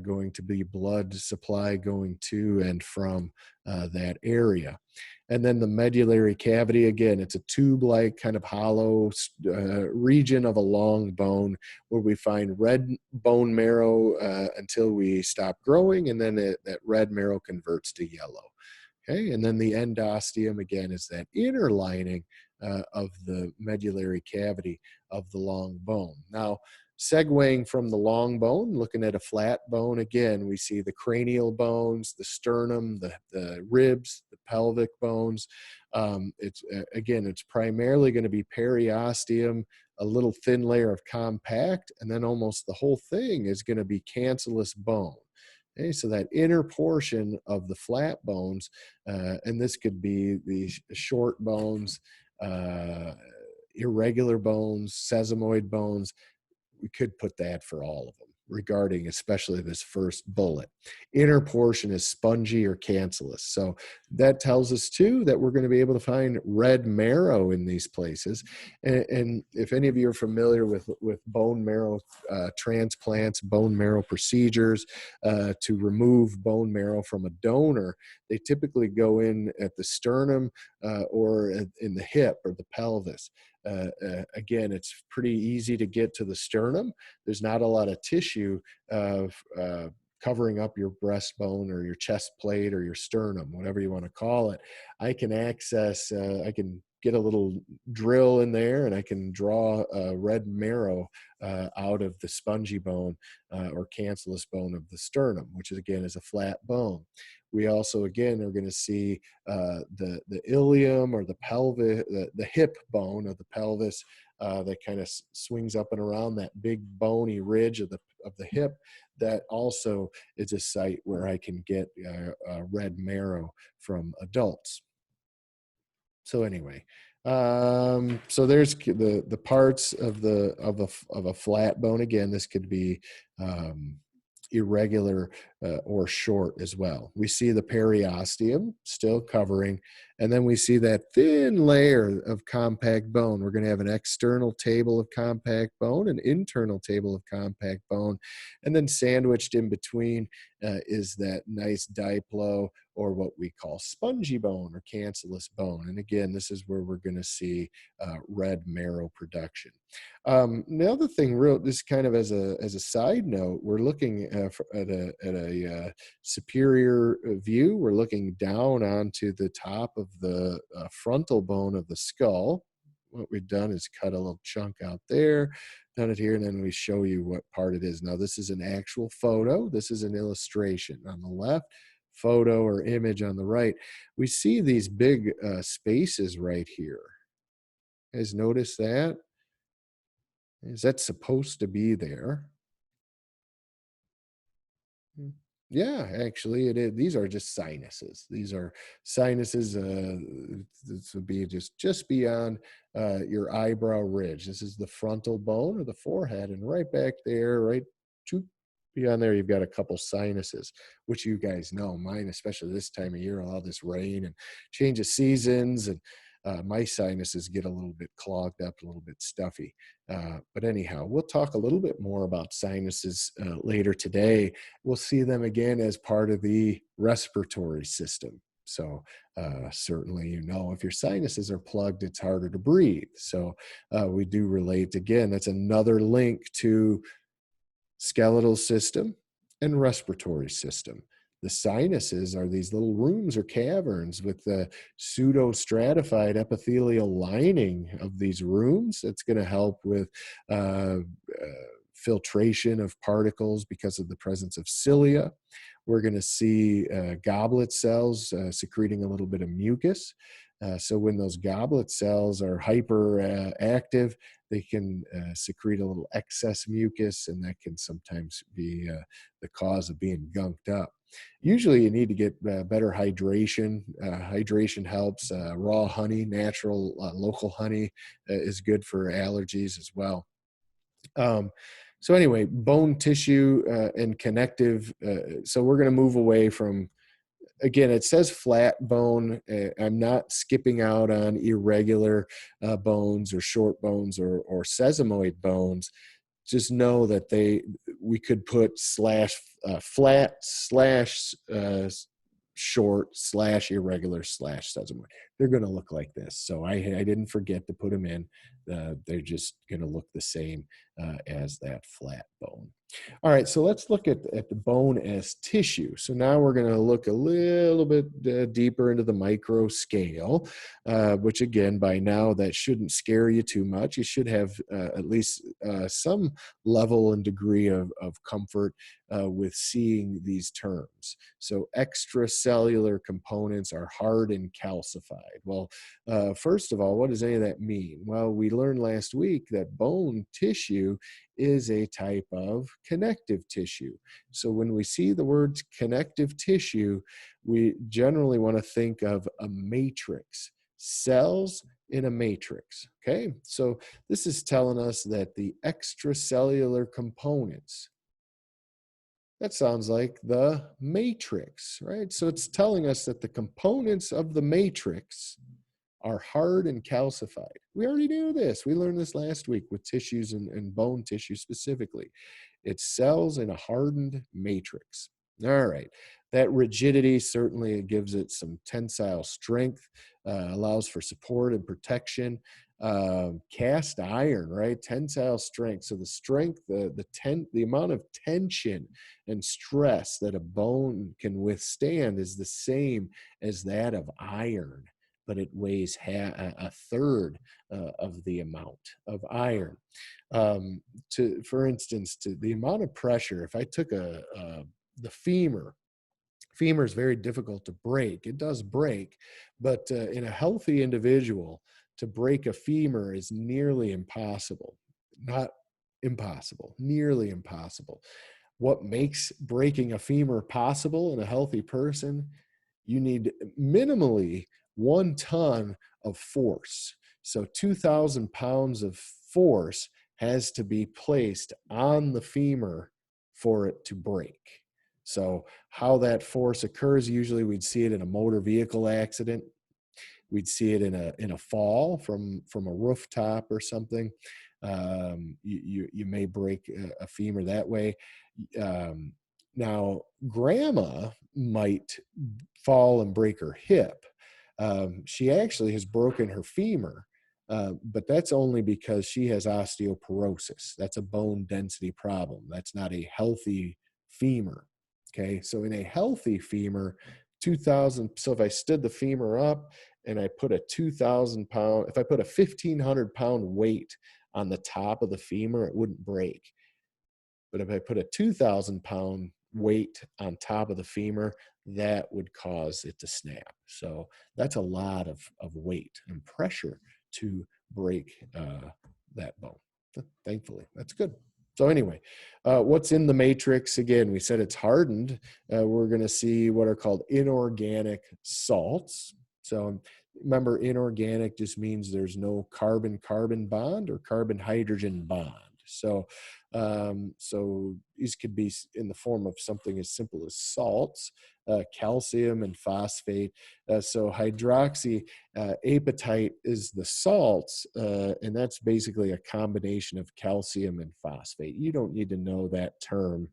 going to be blood supply going to and from that area. And then the medullary cavity, again, it's a tube-like kind of hollow region of a long bone where we find red bone marrow until we stop growing, and then that red marrow converts to yellow. Okay, and then the endosteum, again, is that inner lining of the medullary cavity of the long bone. Now, segueing from the long bone, looking at a flat bone, again, we see the cranial bones, the sternum, the ribs, the pelvic bones. It's primarily going to be periosteum, a little thin layer of compact, and then almost the whole thing is going to be cancellous bone. Okay, so that inner portion of the flat bones, and this could be the short bones, irregular bones, sesamoid bones. We could put that for all of them, regarding especially this first bullet. Inner portion is spongy or cancellous. So that tells us too that we're going to be able to find red marrow in these places. And if any of you are familiar with bone marrow transplants, bone marrow procedures to remove bone marrow from a donor, they typically go in at the sternum or in the hip or the pelvis. Again, it's pretty easy to get to the sternum. There's not a lot of tissue covering up your breastbone or your chest plate or your sternum, whatever you want to call it. I can get a little drill in there, and I can draw red marrow out of the spongy bone or cancellous bone of the sternum, which is, again, is a flat bone. We also, again, are going to see the ilium or the pelvis, the hip bone of the pelvis that kind of swings up and around that big bony ridge of of the hip, that also is a site where I can get red marrow from adults. So anyway, so there's the parts of a flat bone. Again, this could be um, irregular or short as well. We see the periosteum still covering, and then we see that thin layer of compact bone. We're going to have an external table of compact bone, an internal table of compact bone, and then sandwiched in between is that nice diplo, or what we call spongy bone or cancellous bone. And again, this is where we're going to see red marrow production. The other thing, just kind of as a side note, we're looking at a superior view. We're looking down onto the top of the frontal bone of the skull. What we've done is cut a little chunk out there, done it here, and then we show you what part it is. Now, this is an actual photo. This is an illustration on the left, photo or image on the right. We see these big spaces right here. Guys, notice that? Is that supposed to be there? Yeah, actually, it is. These are just sinuses. These are sinuses. This would be just beyond your eyebrow ridge. This is the frontal bone of the forehead, and right back there, right to beyond there, you've got a couple sinuses, which you guys know. Mine, especially this time of year, all this rain and change of seasons, and my sinuses get a little bit clogged up, a little bit stuffy. But anyhow, we'll talk a little bit more about sinuses later today. We'll see them again as part of the respiratory system. So certainly, if your sinuses are plugged, it's harder to breathe. So we do relate again. That's another link to skeletal system and respiratory system. The sinuses are these little rooms or caverns with the pseudo-stratified epithelial lining of these rooms. That's going to help with filtration of particles because of the presence of cilia. We're going to see goblet cells secreting a little bit of mucus. So when those goblet cells are hyperactive, they can secrete a little excess mucus, and that can sometimes be the cause of being gunked up. Usually you need to get better hydration. Hydration helps. Raw honey, natural local honey is good for allergies as well. So anyway, bone tissue and connective. So we're going to move away from, again, it says flat bone. I'm not skipping out on irregular bones or short bones or sesamoid bones. Just know that we could put flat short irregular sesamoid. They're going to look like this. So I didn't forget to put them in. They're just going to look the same as that flat bone. All right, so let's look at the bone as tissue. So now we're going to look a little bit deeper into the micro scale, which again, by now, that shouldn't scare you too much. You should have at least some level and degree of comfort with seeing these terms. So extracellular components are hard and calcified. Well, first of all, what does any of that mean? Well, we learned last week that bone tissue is a type of connective tissue. So when we see the words connective tissue, we generally want to think of a matrix, cells in a matrix. Okay, so this is telling us that the extracellular components, that sounds like the matrix, right? So it's telling us that the components of the matrix are hard and calcified. We already knew this. We learned this last week with tissues and bone tissue specifically. It's cells in a hardened matrix. All right. That rigidity certainly gives it some tensile strength, allows for support and protection. Cast iron, right? Tensile strength. So the strength, the amount of tension and stress that a bone can withstand is the same as that of iron, but it weighs a third of the amount of iron. For instance, to the amount of pressure, if I took the femur is very difficult to break. It does break, but in a healthy individual, to break a femur is nearly impossible. Not Impossible, nearly impossible. What makes breaking a femur possible in a healthy person? You need minimally 1 ton of force. So 2,000 pounds of force has to be placed on the femur for it to break. So how that force occurs, usually we'd see it in a motor vehicle accident. We'd see it in a fall from a rooftop or something. You may break a femur that way. Um, Now, grandma might fall and break her hip. She actually has broken her femur, but that's only because she has osteoporosis. That's a bone density problem. That's not a healthy femur. Okay, so in a healthy femur, 2,000. So if I stood the femur up and I put a 2,000 pound, if I put a 1,500 pound weight on the top of the femur, it wouldn't break. But if I put a 2,000 pound weight on top of the femur, that would cause it to snap. So that's a lot of weight and pressure to break that bone. Thankfully, that's good. So anyway, what's in the matrix? Again, we said it's hardened. We're going to see what are called inorganic salts. So remember, inorganic just means there's no carbon-carbon bond or carbon-hydrogen bond. So these could be in the form of something as simple as salts, calcium and phosphate. So hydroxy apatite is the salts, and that's basically a combination of calcium and phosphate. You don't need to know that term.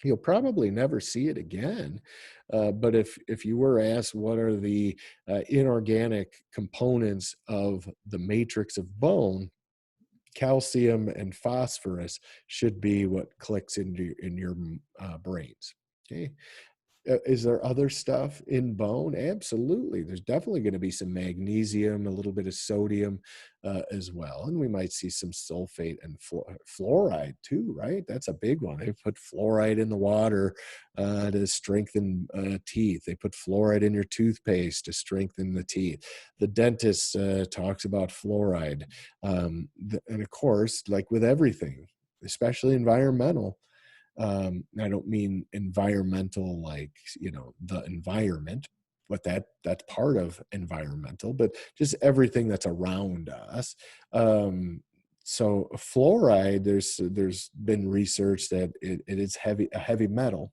You'll probably never see it again. But if you were asked what are the inorganic components of the matrix of bone, calcium and phosphorus should be what clicks in your brains. Okay. Is there other stuff in bone? Absolutely. There's definitely going to be some magnesium, a little bit of sodium as well. And we might see some sulfate and fluoride too, right? That's a big one. They put fluoride in the water to strengthen teeth. They put fluoride in your toothpaste to strengthen the teeth. The dentist talks about fluoride. And of course, like with everything, especially environmental, I don't mean environmental like, the environment, but that's part of environmental, but just everything that's around us. So fluoride, there's been research that it is a heavy metal,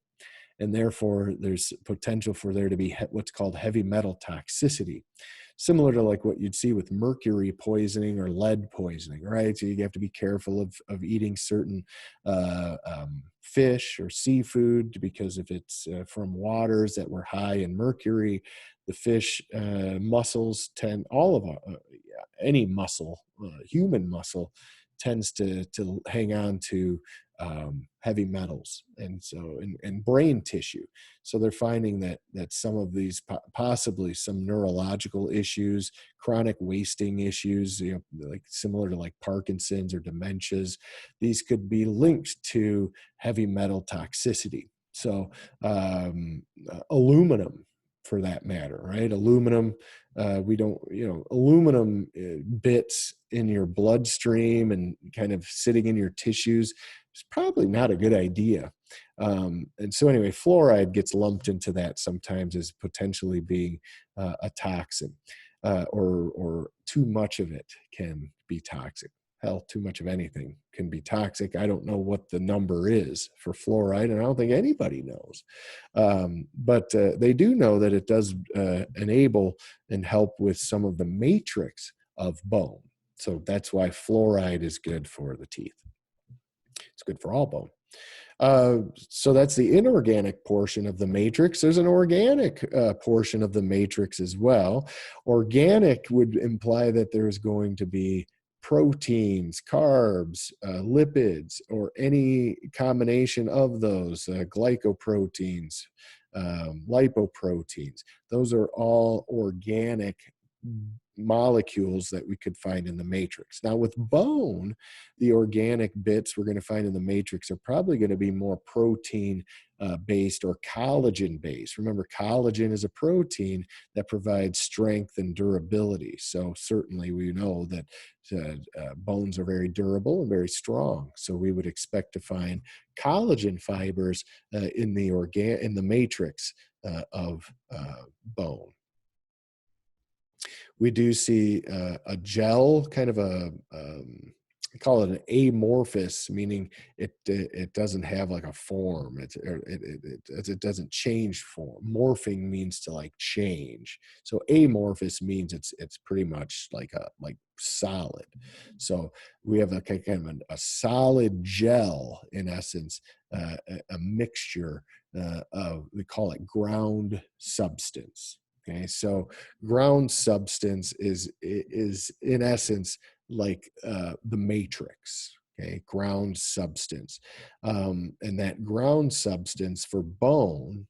and therefore there's potential for there to be what's called heavy metal toxicity, similar to like what you'd see with mercury poisoning or lead poisoning, right? So you have to be careful of eating certain fish or seafood, because if it's from waters that were high in mercury, the fish muscles tend, any muscle, human muscle, tends to hang on to heavy metals, and so and brain tissue. So they're finding that some of these possibly some neurological issues, chronic wasting issues, like similar to like Parkinson's or dementias, these could be linked to heavy metal toxicity. So aluminum, for that matter, right? Aluminum, we don't, aluminum bits in your bloodstream and kind of sitting in your tissues is probably not a good idea. And so anyway, fluoride gets lumped into that sometimes as potentially being a toxin, or too much of it can be toxic. Hell, too much of anything can be toxic. I don't know what the number is for fluoride, and I don't think anybody knows. But they do know that it does enable and help with some of the matrix of bone. So that's why fluoride is good for the teeth. It's good for all bone. So that's the inorganic portion of the matrix. There's an organic portion of the matrix as well. Organic would imply that there's going to be proteins, carbs, lipids, or any combination of those, glycoproteins, lipoproteins. Those are all organic molecules that we could find in the matrix. Now with bone, the organic bits we're going to find in the matrix are probably going to be more protein based or collagen based. Remember, collagen is a protein that provides strength and durability. So certainly we know that bones are very durable and very strong. So we would expect to find collagen fibers in the matrix of bone. We do see a gel, kind of I call it an amorphous, meaning it doesn't have like a form. It doesn't change form. Morphing means to like change. So amorphous means it's pretty much like solid. So we have a kind of a solid gel in essence, a mixture of, we call it ground substance. Okay, so ground substance is in essence like the matrix. Okay, ground substance, and that ground substance for bone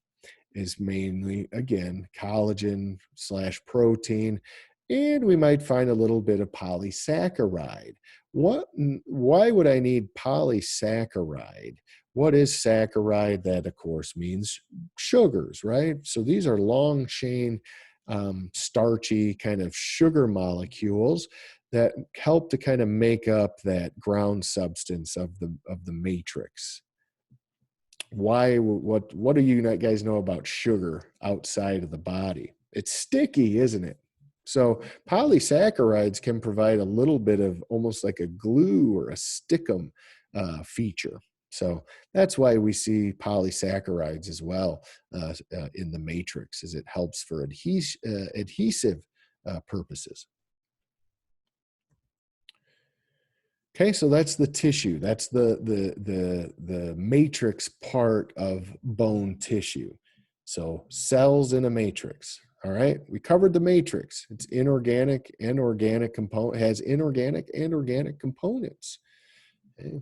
is mainly, again, collagen / protein, and we might find a little bit of polysaccharide. Why would I need polysaccharide? What is saccharide? That, of course, means sugars, right? So these are long chain, starchy kind of sugar molecules that help to kind of make up that ground substance of the matrix. What do you guys know about sugar outside of the body? It's sticky, isn't it? So polysaccharides can provide a little bit of almost like a glue or a stickum feature. So that's why we see polysaccharides as well in the matrix, as it helps for adhesive purposes. Okay, so that's the tissue. That's the matrix part of bone tissue. So cells in a matrix. All right, we covered the matrix. It's inorganic and organic component, has inorganic and organic components. Okay.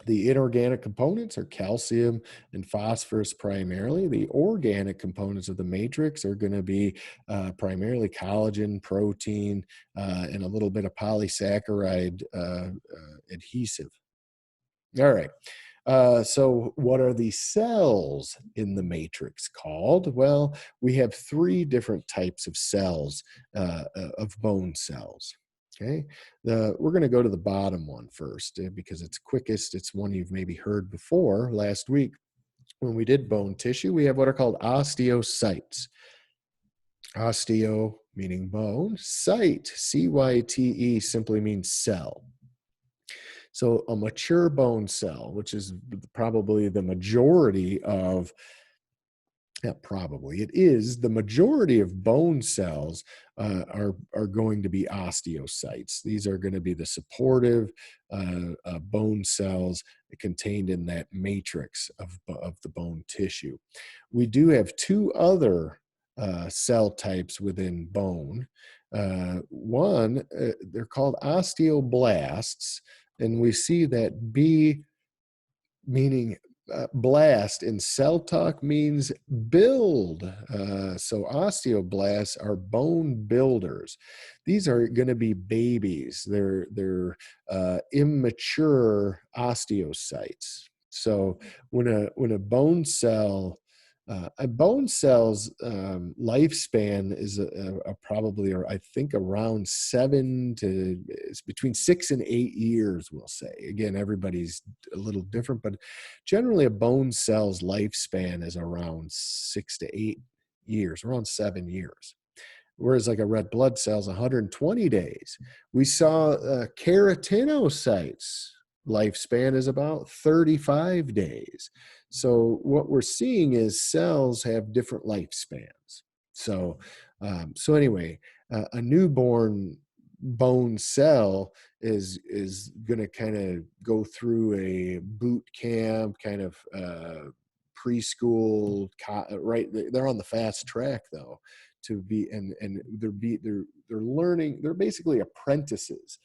The inorganic components are calcium and phosphorus primarily. The organic components of the matrix are going to be primarily collagen, protein, and a little bit of polysaccharide adhesive. All right. So what are the cells in the matrix called? Well, we have 3 different types of cells, of bone cells. Okay, we're going to go to the bottom one first because it's quickest. It's one you've maybe heard before. Last week when we did bone tissue, we have what are called osteocytes. Osteo meaning bone, cyte, C-Y-T-E, simply means cell. So a mature bone cell, which is probably the majority of it is the majority of bone cells are going to be osteocytes. These are going to be the supportive bone cells contained in that matrix of the bone tissue. We do have 2 other cell types within bone. One, they're called osteoblasts, and we see that B meaning blast in cell talk means build. So osteoblasts are bone builders. These are going to be babies. They're immature osteocytes. So when a bone cell's lifespan is probably, or I think, around it's between 6 and 8 years, we'll say. Again, everybody's a little different, but generally a bone cell's lifespan is around 6 to 8 years, around 7 years. Whereas like a red blood cell's 120 days. We saw keratinocytes lifespan is about 35 days. So what we're seeing is cells have different lifespans. So anyway, a newborn bone cell is going to kind of go through a boot camp kind of preschool, right? They're on the fast track though to be, and they're learning. They're basically apprentices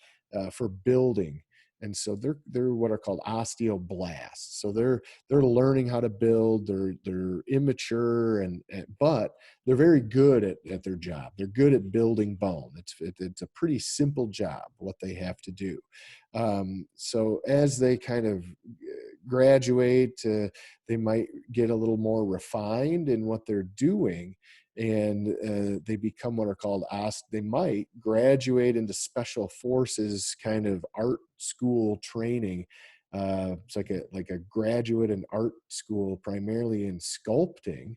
for building. And so they're what are called osteoblasts. So they're learning how to build. They're immature, but they're very good at their job. They're good at building bone. It's a pretty simple job what they have to do. So as they kind of graduate, they might get a little more refined in what they're doing, and they become what are called they might graduate into special forces kind of art school training. It's like a graduate in art school, primarily in sculpting.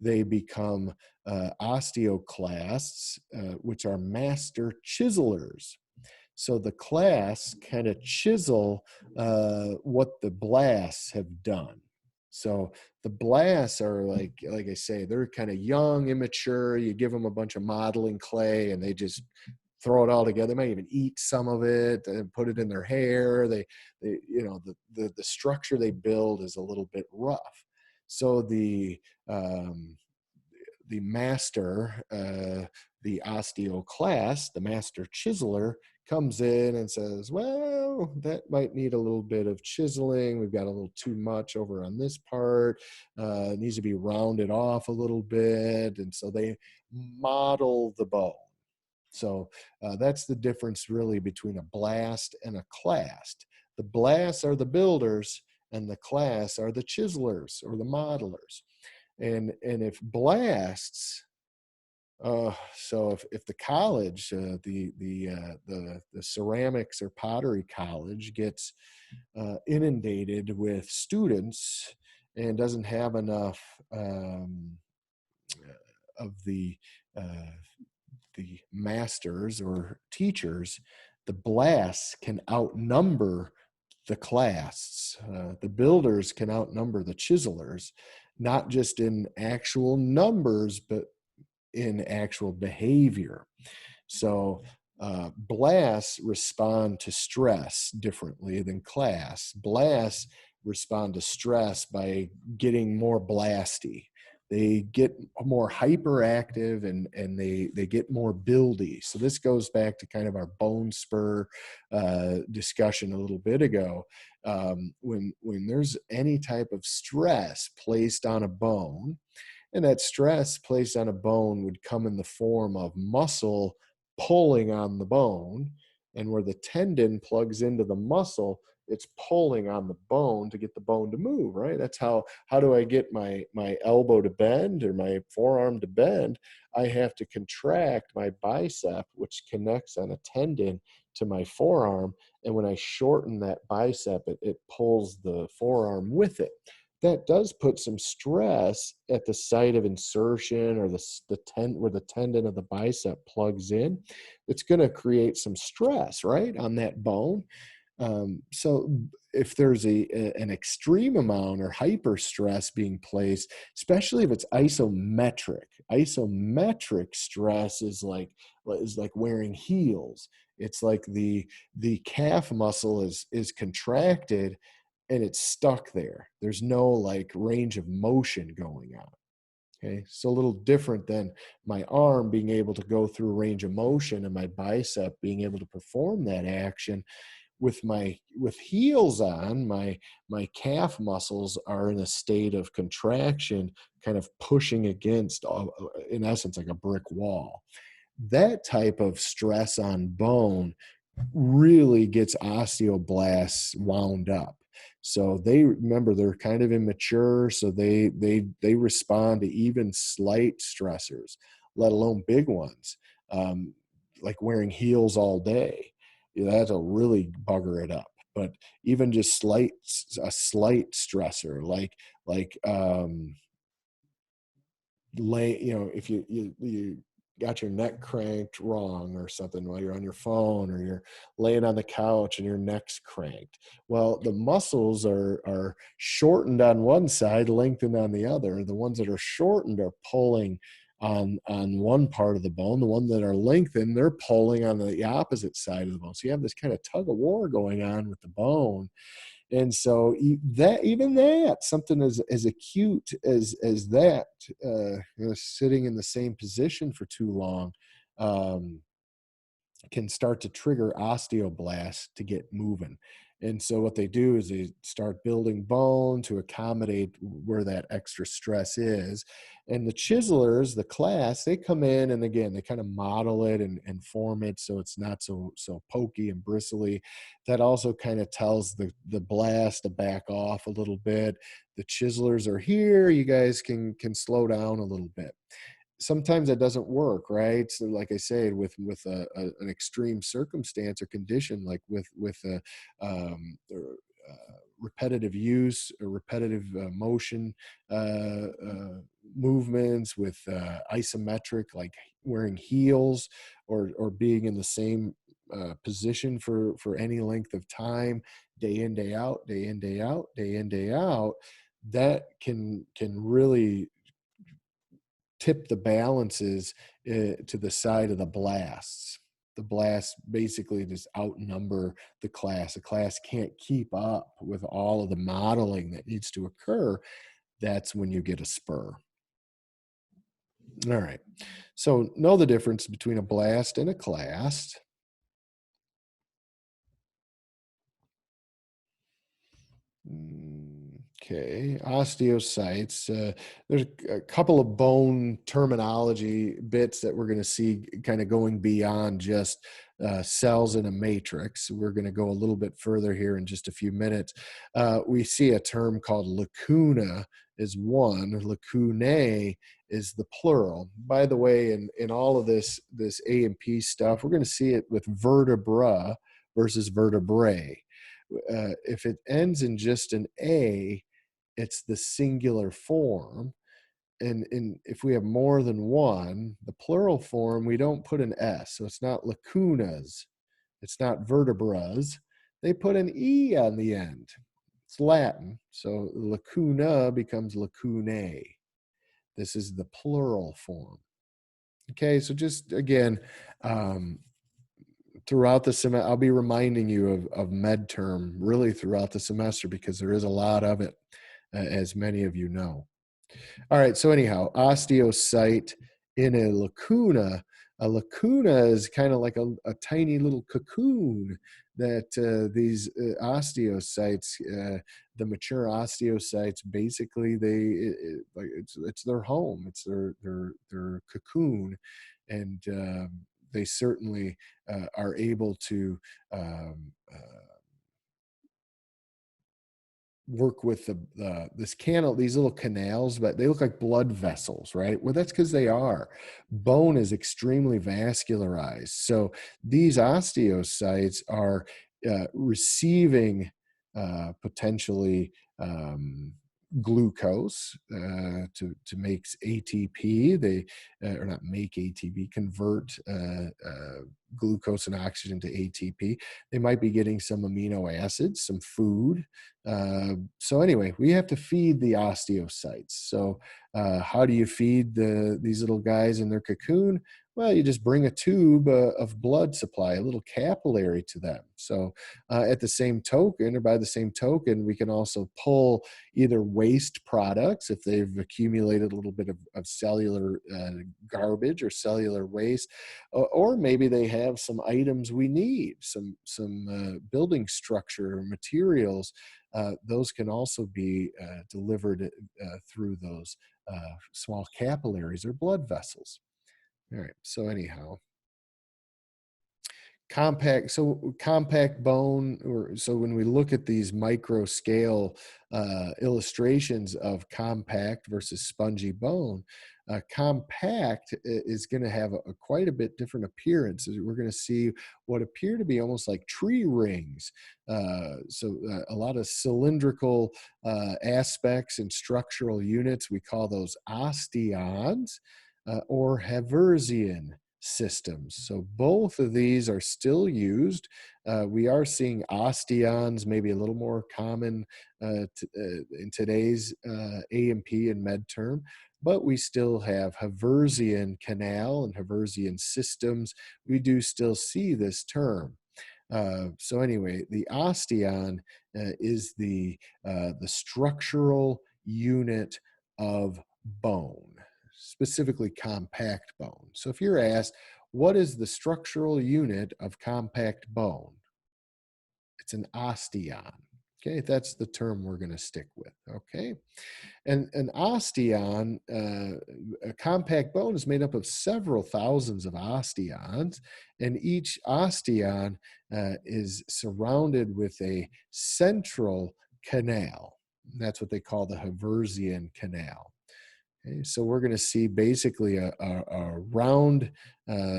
They become osteoclasts, which are master chiselers. So the class kind of chisel what the blasts have done. So the blasts are like I say, they're kind of young, immature. You give them a bunch of modeling clay and they just throw it all together. They might even eat some of it and put it in their hair. They the structure they build is a little bit rough. So the master, the osteoclast, the master chiseler, comes in and says, well, that might need a little bit of chiseling. We've got a little too much over on this part. It needs to be rounded off a little bit. And so they model the bone. So that's the difference really between a blast and a clast. The blasts are the builders and the clasts are the chiselers or the modelers. And if blasts, so if the college, the ceramics or pottery college gets inundated with students and doesn't have enough of the masters or teachers, the blasts can outnumber the clasts. The builders can outnumber the chiselers, not just in actual numbers, but in actual behavior. So blasts respond to stress differently than clasts. Blasts respond to stress by getting more blasty. They get more hyperactive and they get more buildy. So this goes back to kind of our bone spur discussion a little bit ago. When there's any type of stress placed on a bone, and that stress placed on a bone would come in the form of muscle pulling on the bone. And where the tendon plugs into the muscle, it's pulling on the bone to get the bone to move, right? That's how do I get my elbow to bend or my forearm to bend? I have to contract my bicep, which connects on a tendon to my forearm. And when I shorten that bicep, it pulls the forearm with it. That does put some stress at the site of insertion or where the tendon of the bicep plugs in. It's going to create some stress, right, on that bone. So if there's an extreme amount or hyper stress being placed, especially if it's isometric stress is like wearing heels. It's like the calf muscle is contracted and it's stuck there. There's no like range of motion going on. Okay, so a little different than my arm being able to go through range of motion and my bicep being able to perform that action. With heels on, my calf muscles are in a state of contraction, kind of pushing against, in essence, like a brick wall. That type of stress on bone really gets osteoblasts wound up. So they're kind of immature, so they respond to even slight stressors, let alone big ones, like wearing heels all day. That'll really bugger it up. But even just a slight stressor, if you got your neck cranked wrong or something while you're on your phone or you're laying on the couch and your neck's cranked. Well, the muscles are shortened on one side, lengthened on the other. The ones that are shortened are pulling on one part of the bone. The ones that are lengthened, they're pulling on the opposite side of the bone. So you have this kind of tug of war going on with the bone. And so something as acute as that, sitting in the same position for too long, can start to trigger osteoblasts to get moving. And so what they do is they start building bone to accommodate where that extra stress is. And the chiselers, the class, they come in and again, they kind of model it and form it so it's not so pokey and bristly. That also kind of tells the blast to back off a little bit. The chiselers are here. You guys can slow down a little bit. Sometimes that doesn't work, right? So like I said, an extreme circumstance or condition, like with repetitive use or repetitive motion movements with isometric, like wearing heels or being in the same position for any length of time, day in, day out, day in, day out, day in, day out, that can really tip the balances to the side of the blasts. The blasts basically just outnumber the class. The class can't keep up with all of the modeling that needs to occur. That's when you get a spur. All right. So know the difference between a blast and a class. Okay, osteocytes. There's a couple of bone terminology bits that we're going to see kind of going beyond just cells in a matrix. We're going to go a little bit further here in just a few minutes. We see a term called lacuna is one, lacunae is the plural. By the way, in all of this A and P stuff, we're going to see it with vertebra versus vertebrae. If it ends in just an A, it's the singular form. And if we have more than one, the plural form, we don't put an S. So it's not lacunas. It's not vertebras. They put an E on the end. It's Latin. So lacuna becomes lacunae. This is the plural form. Okay, so just again, throughout the semester, I'll be reminding you of med term really throughout the semester because there is a lot of it, as many of you know. All right, so anyhow, osteocyte in a lacuna. A lacuna is kind of like a tiny little cocoon that these osteocytes, the mature osteocytes, basically like it's their home, it's their cocoon, and they certainly are able to work with these little canals, but they look like blood vessels, right? Well, that's because they are. Bone is extremely vascularized. So these osteocytes are receiving potentially glucose to make ATP. They or not make ATP, convert glucose and oxygen to ATP. They might be getting some amino acids, some food. So anyway, we have to feed the osteocytes. So how do you feed these little guys in their cocoon? Well, you just bring a tube of blood supply, a little capillary to them. So at the same token, or by the same token, we can also pull either waste products if they've accumulated a little bit of cellular garbage or cellular waste, or maybe they have some items we need, some building structure materials. Those can also be delivered through those small capillaries or blood vessels. All right. So anyhow, compact bone, or so when we look at these micro scale illustrations of compact versus spongy bone, compact is going to have a quite a bit different appearance. We're going to see what appear to be almost like tree rings, a lot of cylindrical aspects and structural units. We call those osteons or Haversian systems. So both of these are still used. We are seeing osteons, maybe a little more common in today's A&P and med term, but we still have Haversian canal and Haversian systems. We do still see this term. So anyway, the osteon is the structural unit of bone, specifically compact bone. So if you're asked, what is the structural unit of compact bone? It's an osteon. Okay, that's the term we're going to stick with. Okay, and an osteon, a compact bone, is made up of several thousands of osteons, and each osteon is surrounded with a central canal. That's what they call the Haversian canal. Okay, so we're going to see basically a round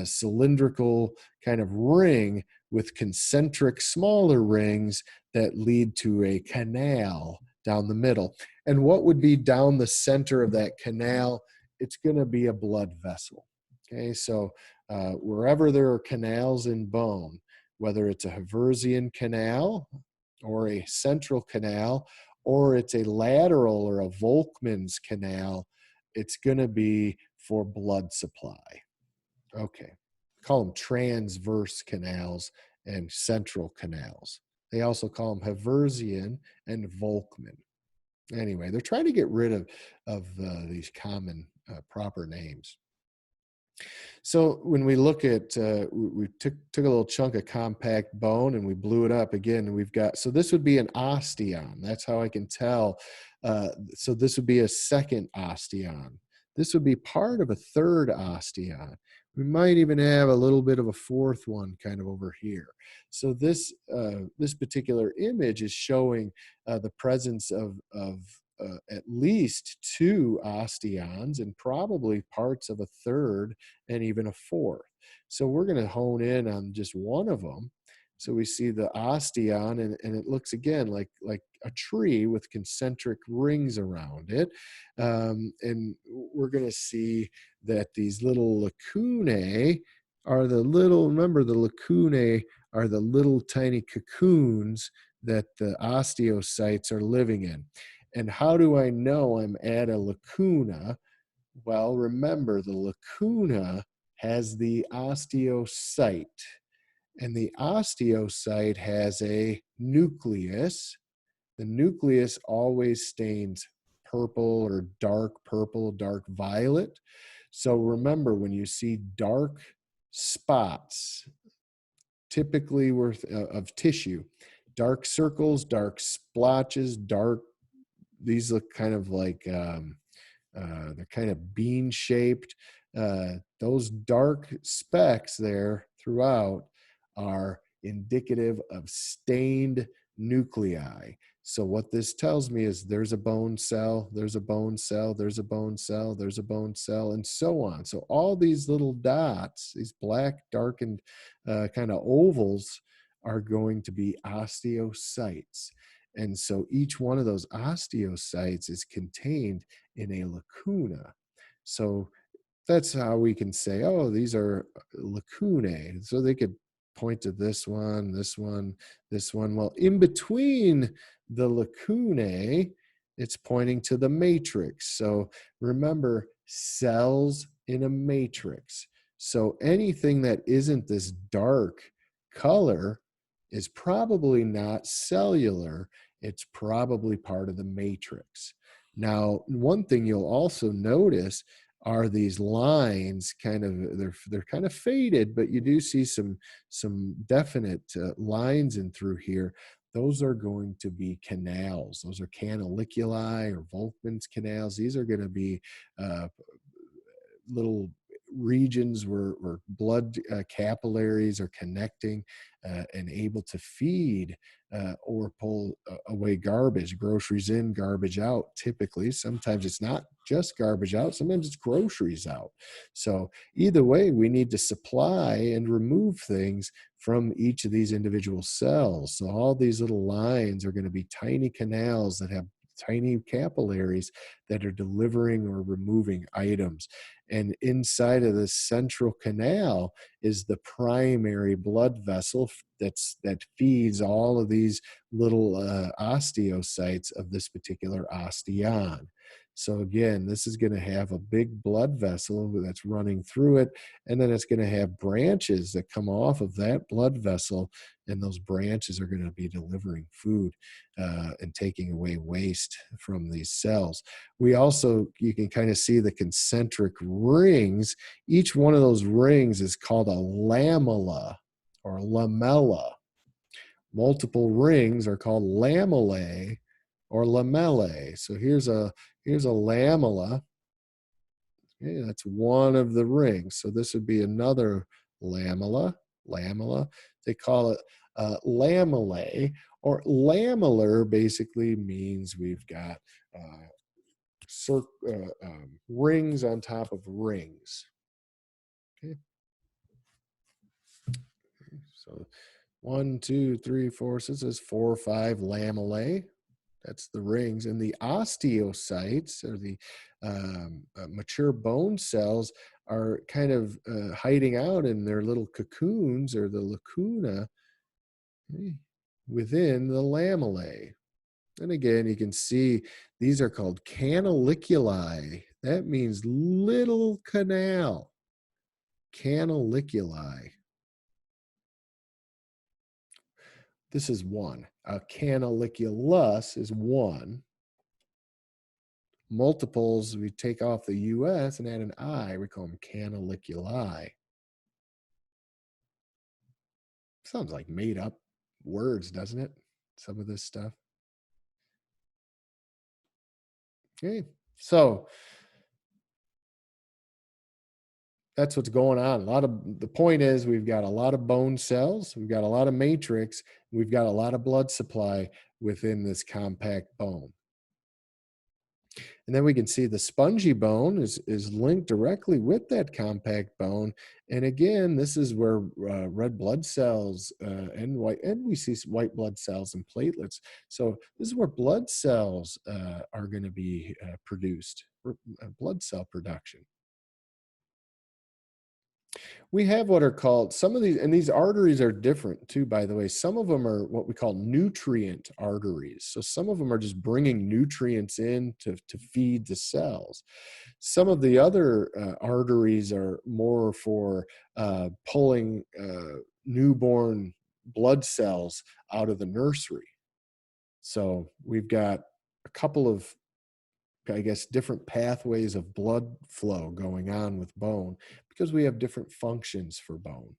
cylindrical kind of ring with concentric smaller rings that lead to a canal down the middle. And what would be down the center of that canal? It's going to be a blood vessel. Okay, so wherever there are canals in bone, whether it's a Haversian canal or a central canal, or it's a lateral or a Volkmann's canal, it's going to be for blood supply. Okay. Call them transverse canals and central canals. They also call them Haversian and Volkmann. Anyway, they're trying to get rid of these common proper names. So when we look at, we took a little chunk of compact bone and we blew it up again, and we've got, so this would be an osteon. That's how I can tell. So this would be a second osteon. This would be part of a third osteon. We might even have a little bit of a fourth one kind of over here. So this particular image is showing the presence of at least two osteons and probably parts of a third and even a fourth. So we're going to hone in on just one of them. So we see the osteon, and it looks again like a tree with concentric rings around it. And we're going to see that these little lacunae are the little, remember the lacunae are the little tiny cocoons that the osteocytes are living in. And how do I know I'm at a lacuna? Well, remember the lacuna has the osteocyte, and the osteocyte has a nucleus. The nucleus always stains purple or dark purple, dark violet. So remember, when you see dark spots, typically of tissue, dark circles, dark splotches, these look kind of like they're kind of bean shaped. Those dark specks there throughout are indicative of stained nuclei. So what this tells me is there's a bone cell, there's a bone cell, there's a bone cell, there's a bone cell, and so on. So all these little dots, these black darkened kind of ovals, are going to be osteocytes. And so each one of those osteocytes is contained in a lacuna. So that's how we can say, oh, these are lacunae. So they could point to this one, this one, this one. Well, in between the lacunae, it's pointing to the matrix. So remember, cells in a matrix. So anything that isn't this dark color is probably not cellular. It's probably part of the matrix. Now, one thing you'll also notice are these lines kind of, they're kind of faded, but you do see some definite lines in through here. Those are going to be canals. Those are canaliculi or Volkmann's canals. These are going to be little regions where blood capillaries are connecting and able to feed or pull away garbage, groceries in, garbage out. Typically, sometimes it's not just garbage out, sometimes it's groceries out. So either way, we need to supply and remove things from each of these individual cells. So all these little lines are going to be tiny canals that have tiny capillaries that are delivering or removing items. And inside of the central canal is the primary blood vessel that feeds all of these little osteocytes of this particular osteon. So again, this is going to have a big blood vessel that's running through it, and then it's going to have branches that come off of that blood vessel, and those branches are going to be delivering food and taking away waste from these cells. We also, you can kind of see the concentric rings. Each one of those rings is called a lamella or lamella. Multiple rings are called lamellae or lamellae. So here's a lamella. Okay, that's one of the rings. So this would be another lamella. They call it lamellae, or lamellar basically means we've got rings on top of rings. Okay. So 1, 2, 3, 4. So this is 4 or 5 lamellae. That's the rings. And the osteocytes, or the mature bone cells, are kind of hiding out in their little cocoons, or the lacuna, within the lamellae. And again, you can see these are called canaliculi. That means little canal. Canaliculi. This is one. A canaliculus is one. Multiples, we take off the US and add an I, we call them canaliculi. Sounds like made up words, doesn't it? Some of this stuff. Okay, so that's what's going on. The point is, we've got a lot of bone cells, we've got a lot of matrix, we've got a lot of blood supply within this compact bone. And then we can see the spongy bone is linked directly with that compact bone. And again, this is where red blood cells and we see white blood cells and platelets. So this is where blood cells are going to be produced, blood cell production. We have what are called some of these, and these arteries are different too, by the way. Some of them are what we call nutrient arteries. So some of them are just bringing nutrients in to feed the cells. Some of the other arteries are more for pulling newborn blood cells out of the nursery. So we've got a couple of, I guess, different pathways of blood flow going on with bone, because we have different functions for bone.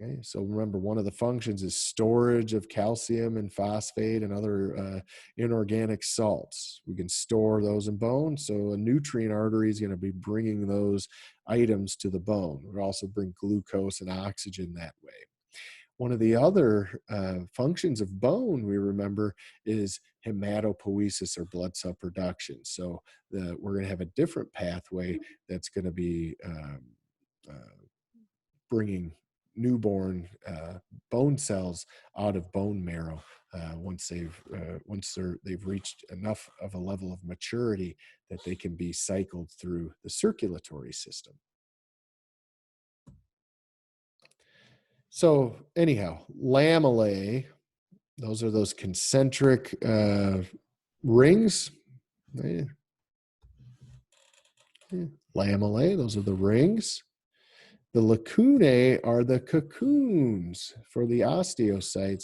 Okay, so remember, one of the functions is storage of calcium and phosphate and other inorganic salts. We can store those in bone, so a nutrient artery is going to be bringing those items to the bone. We'll also bring glucose and oxygen that way. One of the other functions of bone, we remember, is hematopoiesis, or blood cell production. So we're going to have a different pathway that's going to be bringing newborn bone cells out of bone marrow once they've reached enough of a level of maturity that they can be cycled through the circulatory system. So anyhow, lamellae, those are those concentric rings. Lamellae, those are the rings. The lacunae are the cocoons for the osteocytes,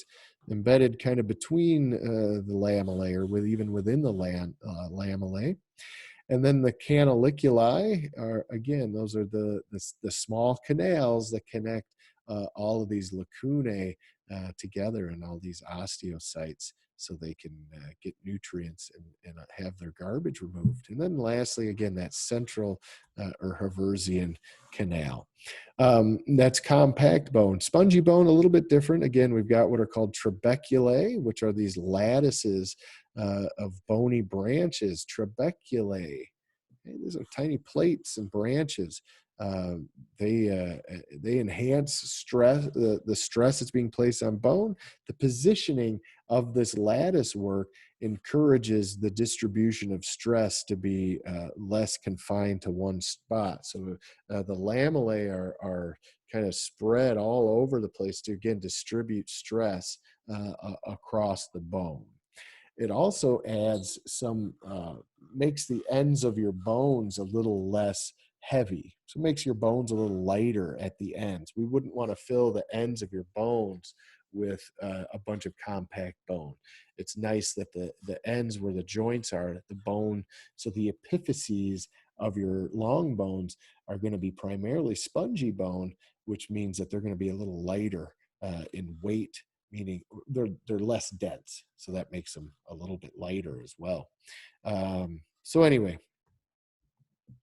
embedded kind of between the lamellae, or even within the lamellae. And then the canaliculi are, again, those are the small canals that connect all of these lacunae together, and all these osteocytes, so they can get nutrients and have their garbage removed. And then lastly, again, that central or Haversian canal. That's compact bone. Spongy bone, a little bit different. Again, we've got what are called trabeculae, which are these lattices of bony branches. Trabeculae. Okay, these are tiny plates and branches. They enhance stress, the stress that's being placed on bone. The positioning of this lattice work encourages the distribution of stress to be less confined to one spot. So the lamellae are kind of spread all over the place to, again, distribute stress across the bone. it also adds some, makes the ends of your bones a little less heavy. So it makes your bones a little lighter at the ends. We wouldn't want to fill the ends of your bones with a bunch of compact bone. It's nice that the ends where the joints are, the bone, so the epiphyses of your long bones are going to be primarily spongy bone, which means that they're going to be a little lighter in weight, meaning they're less dense. So that makes them a little bit lighter as well. So anyway, you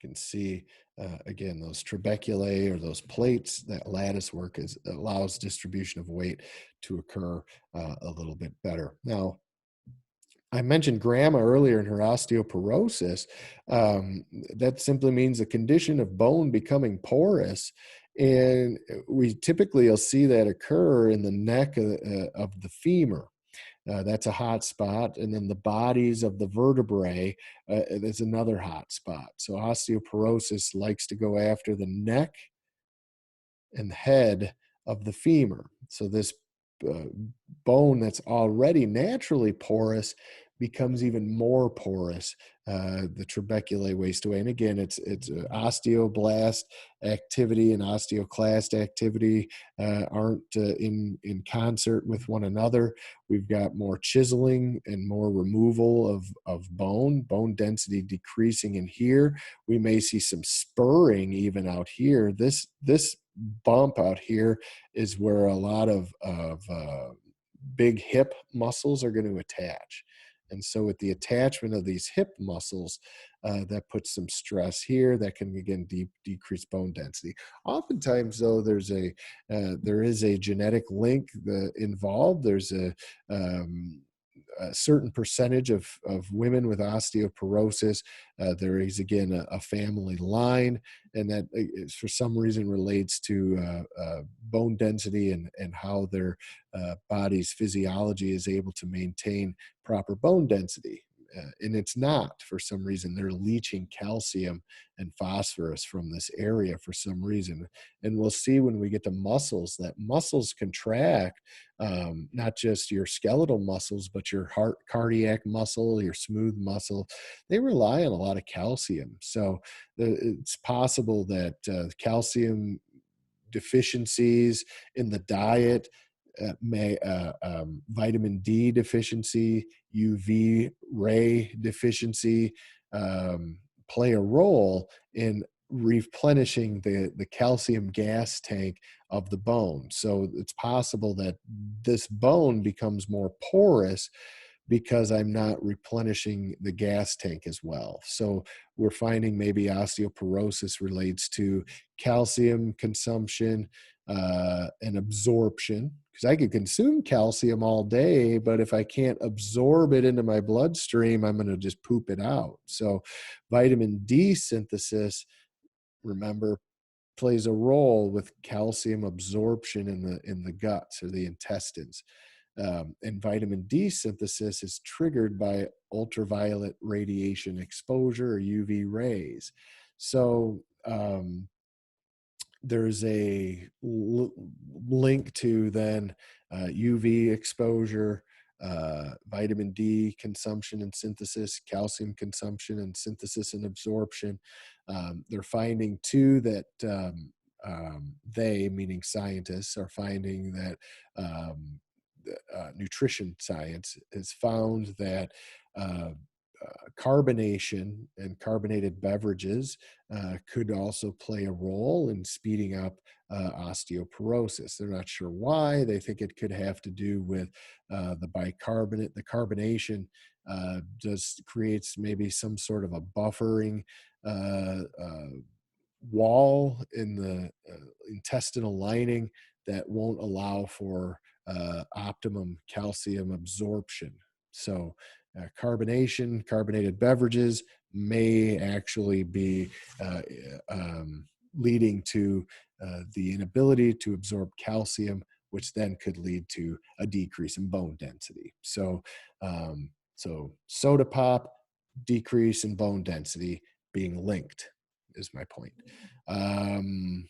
can see again those trabeculae, or those plates, that lattice work allows distribution of weight to occur a little bit better. Now, I mentioned grandma earlier in her osteoporosis. That simply means a condition of bone becoming porous. And we typically will see that occur in the neck of the femur. That's a hot spot. And then the bodies of the vertebrae is another hot spot. So osteoporosis likes to go after the neck and head of the femur. So this uh, bone that's already naturally porous becomes even more porous. The trabeculae waste away, and again, it's osteoblast activity and osteoclast activity aren't in concert with one another. We've got more chiseling and more removal of bone density decreasing in here. We may see some spurring even out here. This bump out here is where a lot of big hip muscles are going to attach. And so with the attachment of these hip muscles, that puts some stress here that can again decrease bone density. Oftentimes, though, there is a genetic link involved. There's a certain percentage of women with osteoporosis. There is again a family line, and that for some reason relates to bone density and how their body's physiology is able to maintain proper bone density. And it's not, for some reason. They're leaching calcium and phosphorus from this area for some reason. And we'll see when we get to muscles that muscles contract, not just your skeletal muscles, but your heart, cardiac muscle, your smooth muscle. They rely on a lot of calcium. So it's possible that calcium deficiencies in the diet, vitamin D deficiency, UV ray deficiency, play a role in replenishing the calcium gas tank of the bone. So it's possible that this bone becomes more porous because I'm not replenishing the gas tank as well. So we're finding maybe osteoporosis relates to calcium consumption and absorption, because I could consume calcium all day, but if I can't absorb it into my bloodstream, I'm going to just poop it out. So vitamin D synthesis, remember, plays a role with calcium absorption in the guts or the intestines. And vitamin D synthesis is triggered by ultraviolet radiation exposure or UV rays. So there's a link to then UV exposure, vitamin D consumption and synthesis, calcium consumption and synthesis and absorption. They're finding too that they, meaning scientists, are finding that nutrition science has found that carbonation and carbonated beverages could also play a role in speeding up osteoporosis. They're not sure why. They think it could have to do with the bicarbonate. The carbonation just creates maybe some sort of a buffering wall in the intestinal lining that won't allow for optimum calcium absorption. So carbonation, carbonated beverages may actually be uh, leading to the inability to absorb calcium, which then could lead to a decrease in bone density. So soda pop, decrease in bone density being linked is my point. Um,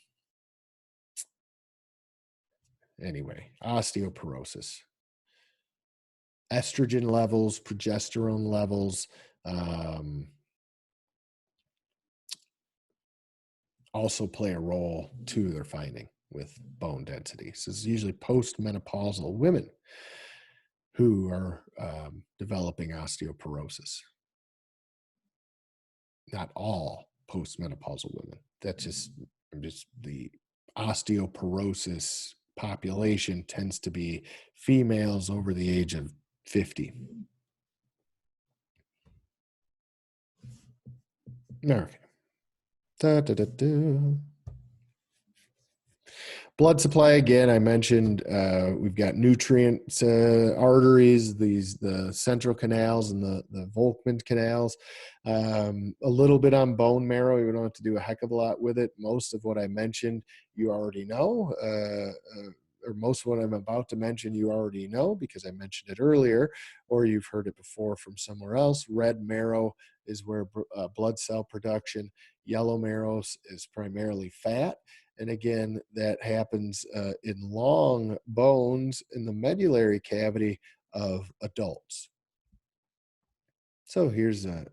anyway, osteoporosis. estrogen levels, progesterone levels, also play a role too, they're finding, with bone density. So it's usually postmenopausal women who are developing osteoporosis. Not all postmenopausal women. That's just the osteoporosis population tends to be females over the age of 50. Okay. Da, da, da, da. Blood supply, again, I mentioned we've got nutrient arteries, the central canals and the Volkmann canals. A little bit on bone marrow. You don't have to do a heck of a lot with it. Most of what I mentioned, you already know. Or most of what I'm about to mention, you already know because I mentioned it earlier, or you've heard it before from somewhere else. Red marrow is where blood cell production. Yellow marrow is primarily fat. And again, that happens in long bones in the medullary cavity of adults. So here's a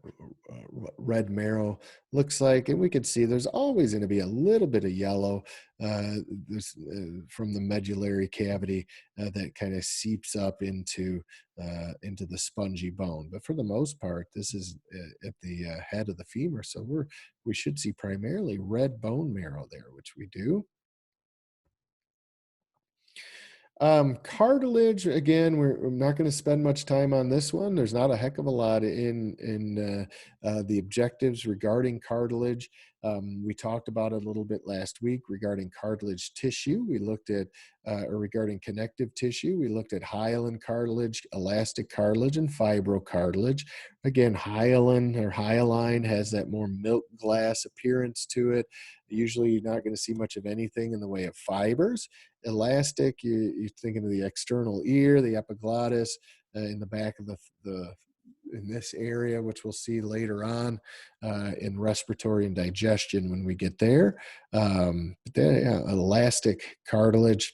red marrow looks like, and we can see there's always going to be a little bit of yellow from the medullary cavity that kind of seeps up into the spongy bone. But for the most part, this is at the head of the femur, so we should see primarily red bone marrow there, which we do. Cartilage, again, we're not going to spend much time on this one. There's not a heck of a lot in the objectives regarding cartilage. We talked about it a little bit last week regarding cartilage tissue. We looked at, or regarding connective tissue, we looked at hyaline cartilage, elastic cartilage, and fibrocartilage. Again, hyaline or hyaline has that more milk glass appearance to it. Usually you're not going to see much of anything in the way of fibers. Elastic, you're thinking of the external ear, the epiglottis, in the back of the in this area, which we'll see later on in respiratory and digestion when we get there. But then elastic cartilage,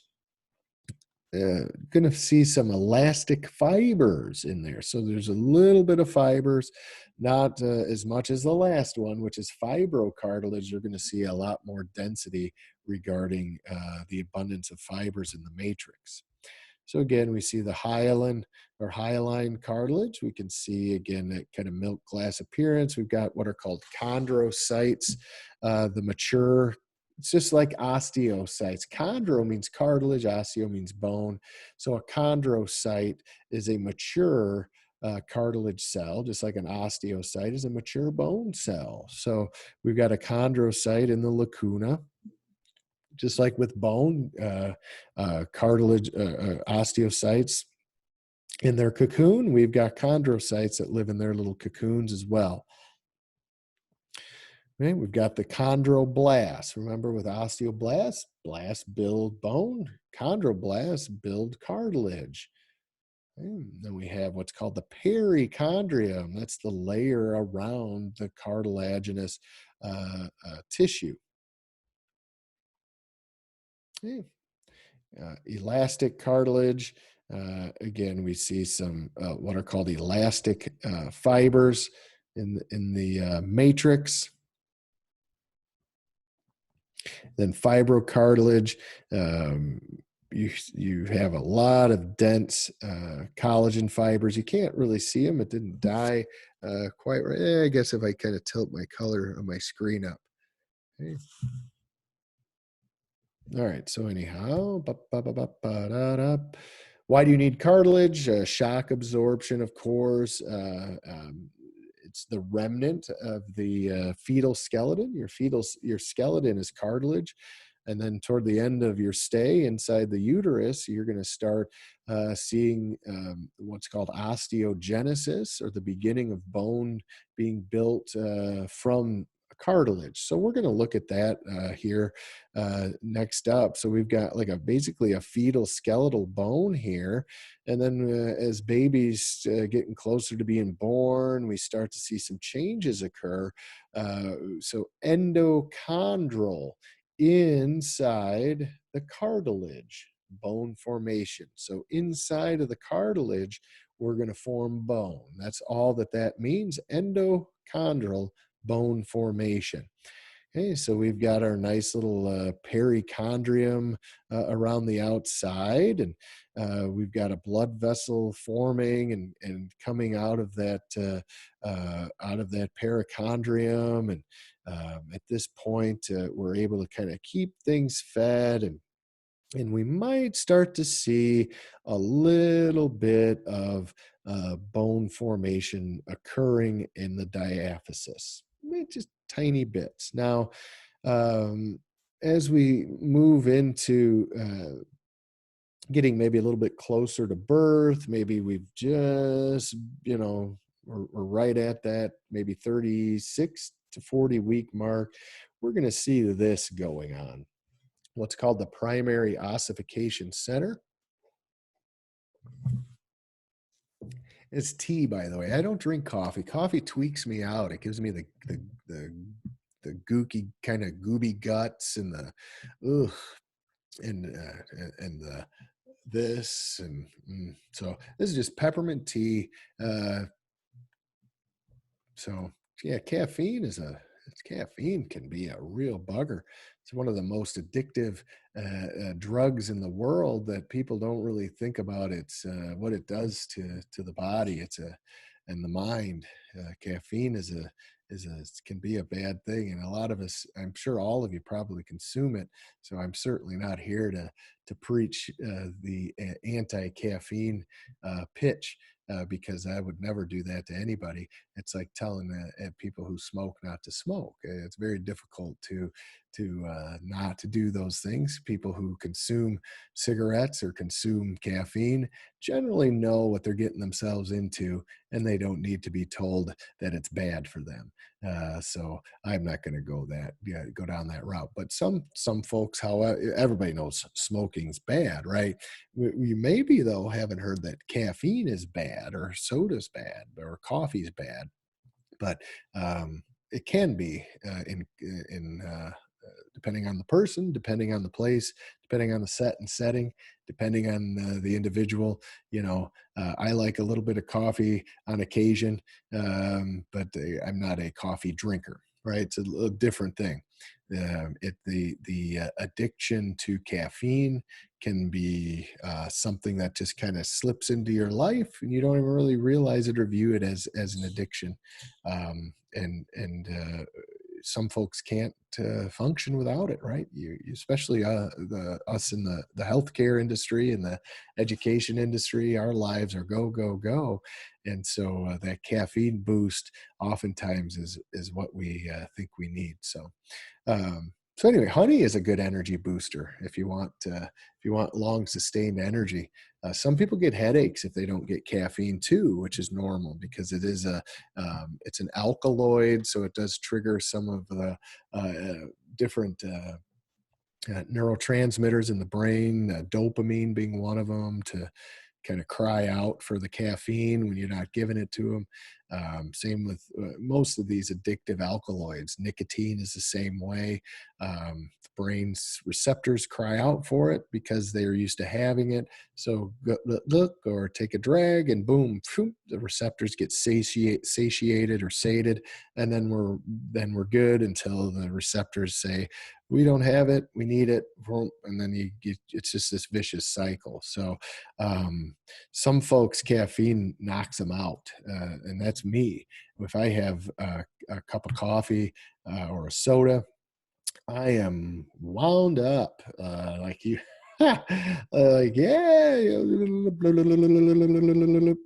going to see some elastic fibers in there. So there's a little bit of fibers, not as much as the last one, which is fibrocartilage. You're going to see a lot more density regarding the abundance of fibers in the matrix. So again, we see the hyaline or hyaline cartilage. We can see, again, that kind of milk glass appearance. We've got what are called chondrocytes, the mature. It's just like osteocytes. Chondro means cartilage, osteo means bone. So a chondrocyte is a mature cartilage cell, just like an osteocyte is a mature bone cell. So we've got a chondrocyte in the lacuna. Just like with bone, cartilage, osteocytes in their cocoon, we've got chondrocytes that live in their little cocoons as well. Okay, we've got the chondroblasts. Remember, with osteoblasts, blasts build bone, chondroblasts build cartilage. And then we have what's called the perichondrium. That's the layer around the cartilaginous tissue. Okay. Elastic cartilage. Again, we see some what are called elastic fibers in the matrix. Then fibrocartilage. You have a lot of dense collagen fibers. You can't really see them. It didn't die quite right. I guess if I kind of tilt my color on my screen up. Okay. All right. So anyhow, why do you need cartilage? Shock absorption, of course. It's the remnant of the fetal skeleton. Your skeleton is cartilage. And then toward the end of your stay inside the uterus, you're going to start seeing what's called osteogenesis, or the beginning of bone being built from cartilage. So we're going to look at that here next up. So we've got like basically a fetal skeletal bone here. And then as babies getting closer to being born, we start to see some changes occur. So endochondral, inside the cartilage, bone formation. So inside of the cartilage, we're going to form bone. That's all that that means. Endochondral bone formation. Okay, so we've got our nice little perichondrium around the outside, and we've got a blood vessel forming and coming out of that perichondrium. And at this point, we're able to kind of keep things fed, and we might start to see a little bit of bone formation occurring in the diaphysis, just tiny bits. Now, um, as we move into getting maybe a little bit closer to birth, maybe we've just, we're right at that maybe 36 to 40 week mark, we're going to see this going on, what's called the primary ossification center. It's tea, by the way. I don't drink coffee. Coffee tweaks me out. It gives me the gooky kind of gooby guts and the ugh and the this and so this is just peppermint tea. Uh, So yeah, caffeine can be a real bugger. It's one of the most addictive drugs in the world that people don't really think about. It's what it does to the body. It's a and the mind. Caffeine can be a bad thing, and a lot of us, I'm sure, all of you probably consume it. So I'm certainly not here to preach the anti-caffeine pitch because I would never do that to anybody. It's like telling people who smoke not to smoke. It's very difficult to not to do those things. People who consume cigarettes or consume caffeine generally know what they're getting themselves into, and they don't need to be told that it's bad for them. So I'm not going to go down that route. But some folks, however, everybody knows smoking's bad, right? We maybe though haven't heard that caffeine is bad or soda's bad or coffee's bad, but it can be in depending on the person, depending on the place, depending on the set and setting, depending on the individual. I like a little bit of coffee on occasion, but I'm not a coffee drinker. Right, it's a different thing. The addiction to caffeine can be something that just kind of slips into your life, and you don't even really realize it or view it as an addiction. And some folks can't function without it, right? Especially us in the healthcare industry and the education industry, our lives are go, go, go. And so that caffeine boost oftentimes is what we think we need. So anyway, honey is a good energy booster if you want long sustained energy. Some people get headaches if they don't get caffeine too, which is normal because it's an alkaloid, so it does trigger some of the different neurotransmitters in the brain, dopamine being one of them, to kind of cry out for the caffeine when you're not giving it to them. Same with most of these addictive alkaloids. Nicotine is the same way. The brain's receptors cry out for it because they're used to having it. So look or take a drag and boom, the receptors get satiated or sated, and then we're good until the receptors say, we don't have it, we need it, and then it's just this vicious cycle. So some folks, caffeine knocks them out, and that's me. If I have a cup of coffee or a soda, I am wound up like you. Like, yeah,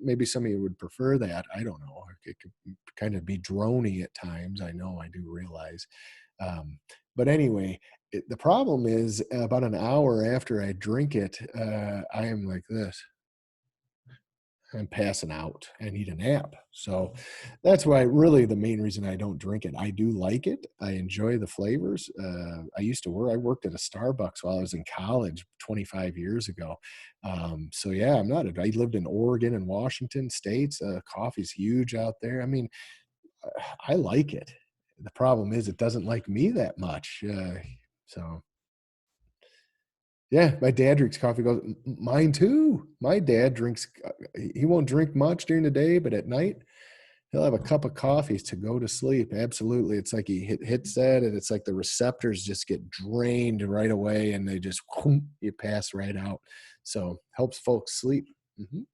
maybe some of you would prefer that. I don't know. It could kind of be drony at times. I know, I do realize. But anyway, the problem is about an hour after I drink it, I am like this. I'm passing out. I need a nap. So that's why really the main reason I don't drink it. I do like it. I enjoy the flavors. I worked at a Starbucks while I was in college 25 years ago. So yeah, I lived in Oregon and Washington states. Coffee's huge out there. I mean, I like it. The problem is it doesn't like me that much. So Yeah, my dad drinks coffee. He goes, Mine too. My dad drinks, he won't drink much during the day, but at night, he'll have a cup of coffee to go to sleep. Absolutely. It's like he hits that, and it's like the receptors just get drained right away, and they just, whoom, you pass right out. So helps folks sleep. Mhm.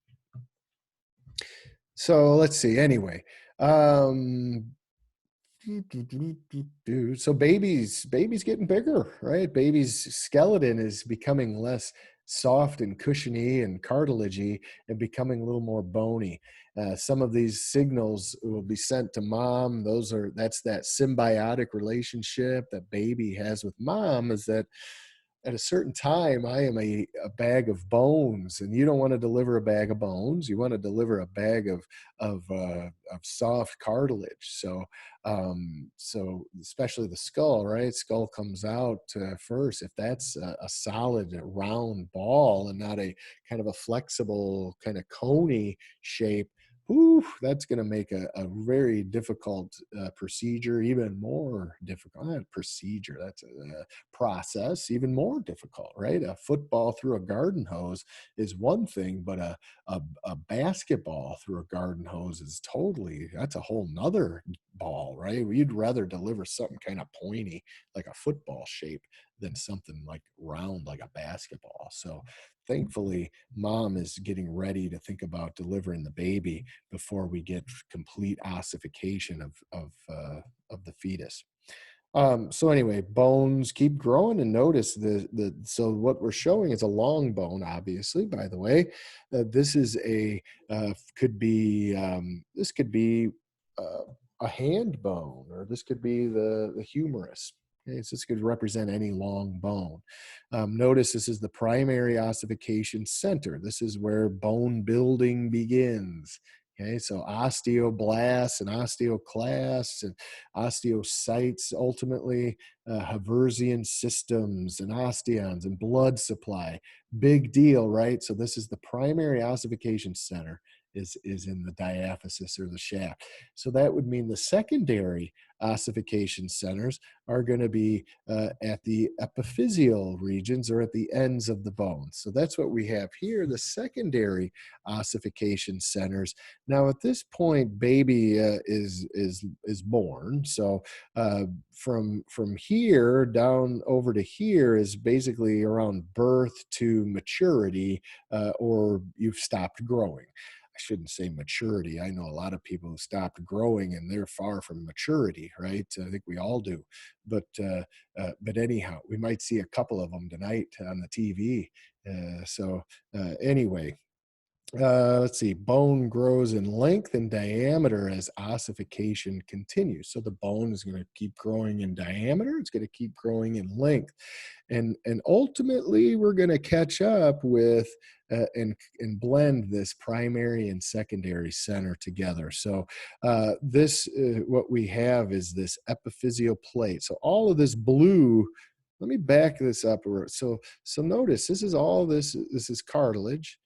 So let's see. Anyway, um, so babies getting bigger, right? Baby's skeleton is becoming less soft and cushiony and cartilagey and becoming a little more bony. Some of these signals will be sent to mom. That's that symbiotic relationship that baby has with mom, is that at a certain time, I am a bag of bones, and you don't want to deliver a bag of bones. You want to deliver a bag of soft cartilage. So especially the skull, right? Skull comes out first. If that's a solid round ball and not a kind of a flexible kind of coney shape, whew, that's going to make a very difficult procedure, even more difficult. Not procedure, that's a process, even more difficult, right? A football through a garden hose is one thing, but a basketball through a garden hose is that's a whole nother ball, right? You'd rather deliver something kind of pointy, like a football shape, than something like round, like a basketball. So thankfully, mom is getting ready to think about delivering the baby before we get complete ossification of the fetus. So anyway, bones keep growing, and notice so what we're showing is a long bone, obviously, by the way. This is this could be uh, a hand bone, or this could be the humerus. Okay, so this could represent any long bone. Notice this is the primary ossification center. This is where bone building begins. Okay, so osteoblasts and osteoclasts and osteocytes, ultimately Haversian systems and osteons and blood supply. Big deal, right? So this is the primary ossification center is in the diaphysis, or the shaft. So that would mean the secondary ossification centers are going to be at the epiphyseal regions, or at the ends of the bones. So that's what we have here, the secondary ossification centers. Now, at this point, baby is born. So from here down over to here is basically around birth to maturity, or you've stopped growing. I shouldn't say maturity. I know a lot of people who stopped growing and they're far from maturity, right? I think we all do. But anyhow, we might see a couple of them tonight on the TV. Anyway, let's see, bone grows in length and diameter as ossification continues. So the bone is going to keep growing in diameter. It's going to keep growing in length. And ultimately, we're going to catch up with and blend this primary and secondary center together. So what we have is this epiphyseal plate. So all of this blue, let me back this up. So notice this is cartilage.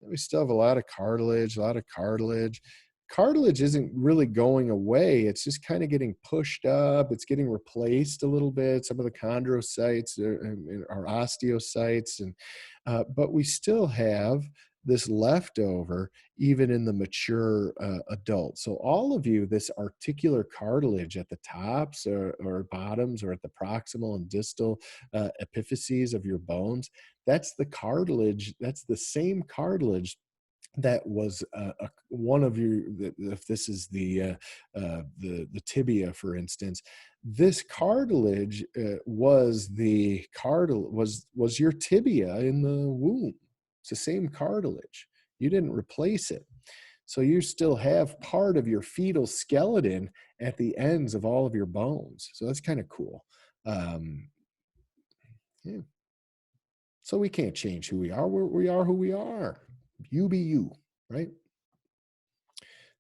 We still have a lot of cartilage, a lot of cartilage. Cartilage isn't really going away. It's just kind of getting pushed up. It's getting replaced a little bit. Some of the chondrocytes are osteocytes, but we still have this leftover even in the mature adult. So all of you, this articular cartilage at the tops or bottoms, or at the proximal and distal epiphyses of your bones, that's the cartilage. That's the same cartilage that was one of you. If this is the tibia, for instance, this cartilage was your tibia in the womb. It's the same cartilage. You didn't replace it. So you still have part of your fetal skeleton at the ends of all of your bones. So that's kind of cool. Um, yeah. So we can't change who we are. We are who we are. You be you, right?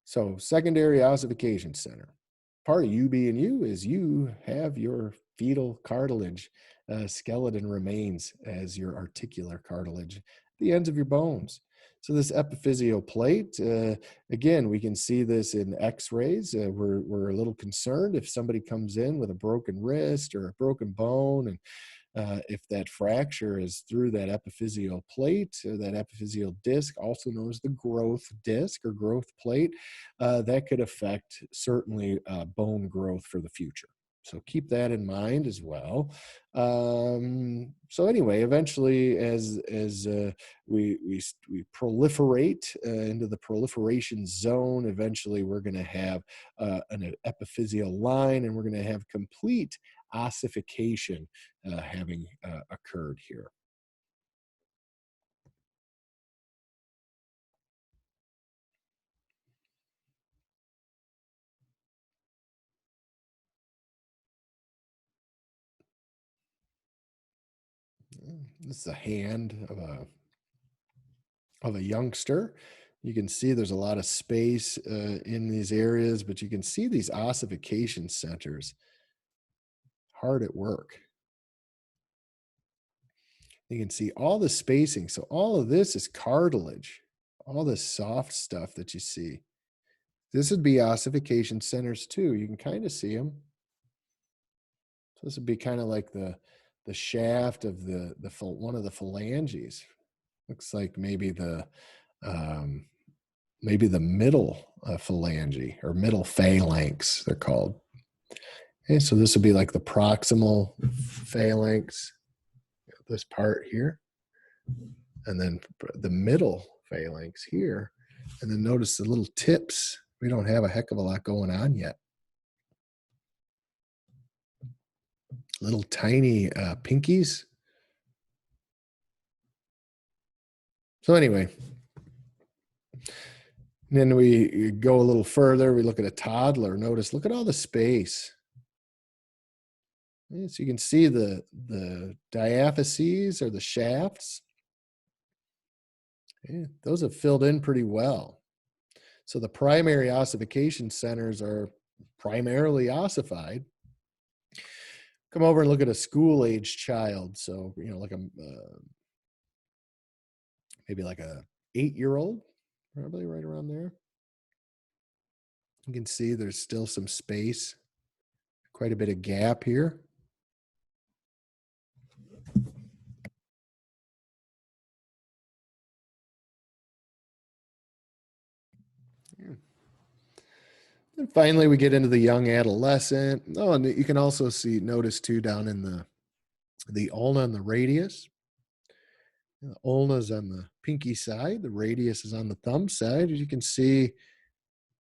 So secondary ossification center. Part of you being you is you have your fetal cartilage skeleton remains as your articular cartilage at the ends of your bones. So this epiphyseal plate, again, we can see this in x-rays. We're a little concerned if somebody comes in with a broken wrist or a broken bone, and If that fracture is through that epiphyseal plate or that epiphyseal disc, also known as the growth disc or growth plate, that could affect certainly bone growth for the future. So keep that in mind as well. So anyway, eventually, as we proliferate into the proliferation zone, eventually we're going to have an epiphyseal line, and we're going to have complete ossification having occurred here. This is a hand of a youngster. You can see there's a lot of space in these areas, but you can see these ossification centers hard at work. You can see all the spacing. So all of this is cartilage, all this soft stuff that you see. This would be ossification centers too. You can kind of see them. So this would be kind of like the shaft of the one of the phalanges. Looks like um, maybe the middle phalange or middle phalanx, they're called. Okay, so this would be like the proximal phalanx, this part here, and then the middle phalanx here. And then notice the little tips. We don't have a heck of a lot going on yet. Little tiny pinkies. So anyway, then we go a little further. We look at a toddler. Notice, look at all the space. So you can see the diaphyses or the shafts. Yeah, those have filled in pretty well. So the primary ossification centers are primarily ossified. Come over and look at a school-age child. So, like maybe like a 8-year-old, probably right around there. You can see there's still some space, quite a bit of gap here. And finally, we get into the young adolescent. Oh, and you can also notice too down in the ulna and the radius. The ulna is on the pinky side. The radius is on the thumb side. As you can see,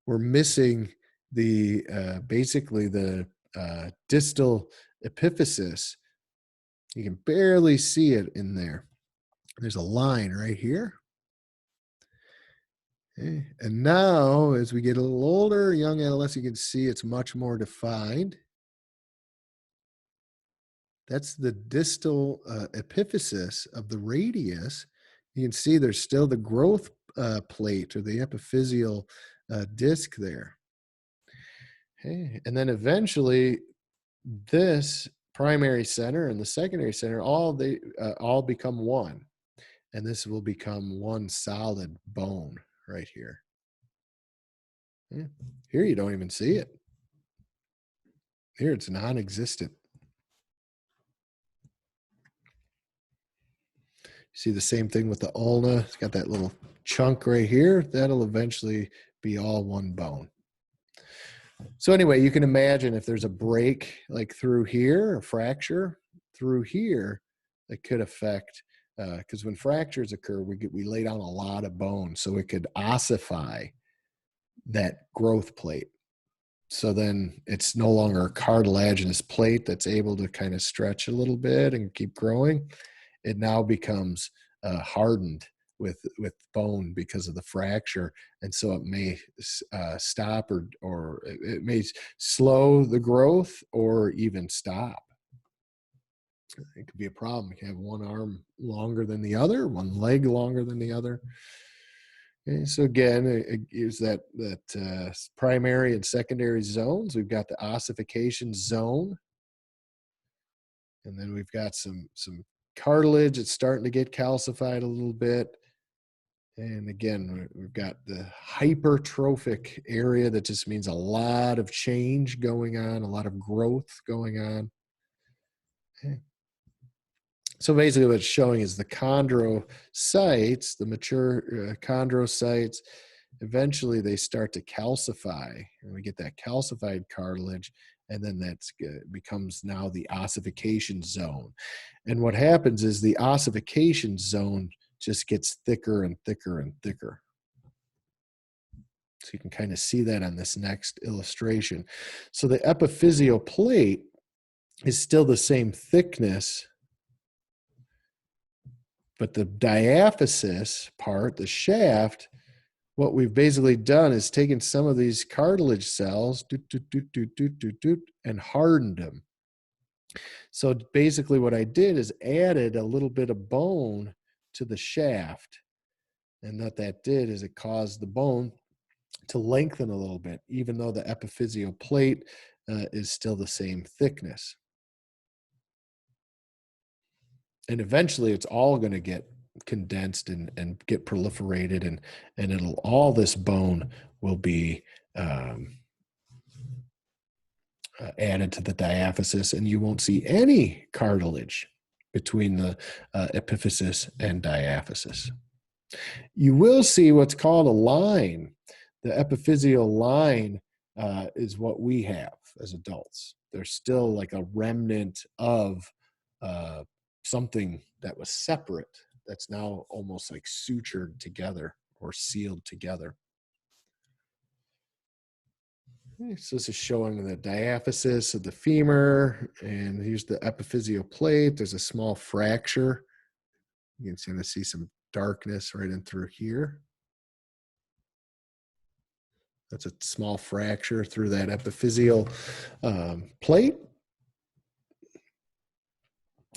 we're missing the basically the distal epiphysis. You can barely see it in there. There's a line right here. Okay. And now, as we get a little older, young adolescent, you can see it's much more defined. That's the distal epiphysis of the radius. You can see there's still the growth plate or the epiphyseal disc there. Okay. And then eventually, this primary center and the secondary center, all become one. And this will become one solid bone right here. Yeah. Here you don't even see it. Here it's non-existent. See the same thing with the ulna. It's got that little chunk right here. That'll eventually be all one bone. So anyway, you can imagine if there's a break like through here, a fracture through here, that could affect, because when fractures occur, we lay down a lot of bone, so it could ossify that growth plate. So then it's no longer a cartilaginous plate that's able to kind of stretch a little bit and keep growing. It now becomes hardened with bone because of the fracture, and so it may stop or it may slow the growth or even stop. It could be a problem. You can have one arm longer than the other, one leg longer than the other. Okay, so again, it gives that primary and secondary zones. We've got the ossification zone, and then we've got some cartilage. It's starting to get calcified a little bit. And again, we've got the hypertrophic area that just means a lot of change going on, a lot of growth going on. Okay. So basically what it's showing is the chondrocytes, the mature chondrocytes, eventually they start to calcify, and we get that calcified cartilage, and then that becomes now the ossification zone. And what happens is the ossification zone just gets thicker and thicker and thicker. So you can kind of see that on this next illustration. So the epiphyseal plate is still the same thickness, but the diaphysis part, the shaft, what we've basically done is taken some of these cartilage cells and hardened them. So basically what I did is added a little bit of bone to the shaft. And what that did is it caused the bone to lengthen a little bit, even though the epiphyseal plate is still the same thickness. And eventually it's all going to get condensed and get proliferated, and it'll, all this bone will be added to the diaphysis, and you won't see any cartilage between the epiphysis and diaphysis. You will see what's called a line. The epiphyseal line is what we have as adults. There's still like a remnant of something that was separate that's now almost like sutured together or sealed together. So this is showing the diaphysis of the femur, and here's the epiphyseal plate. There's a small fracture. You can see some darkness right in through here. That's a small fracture through that epiphyseal plate.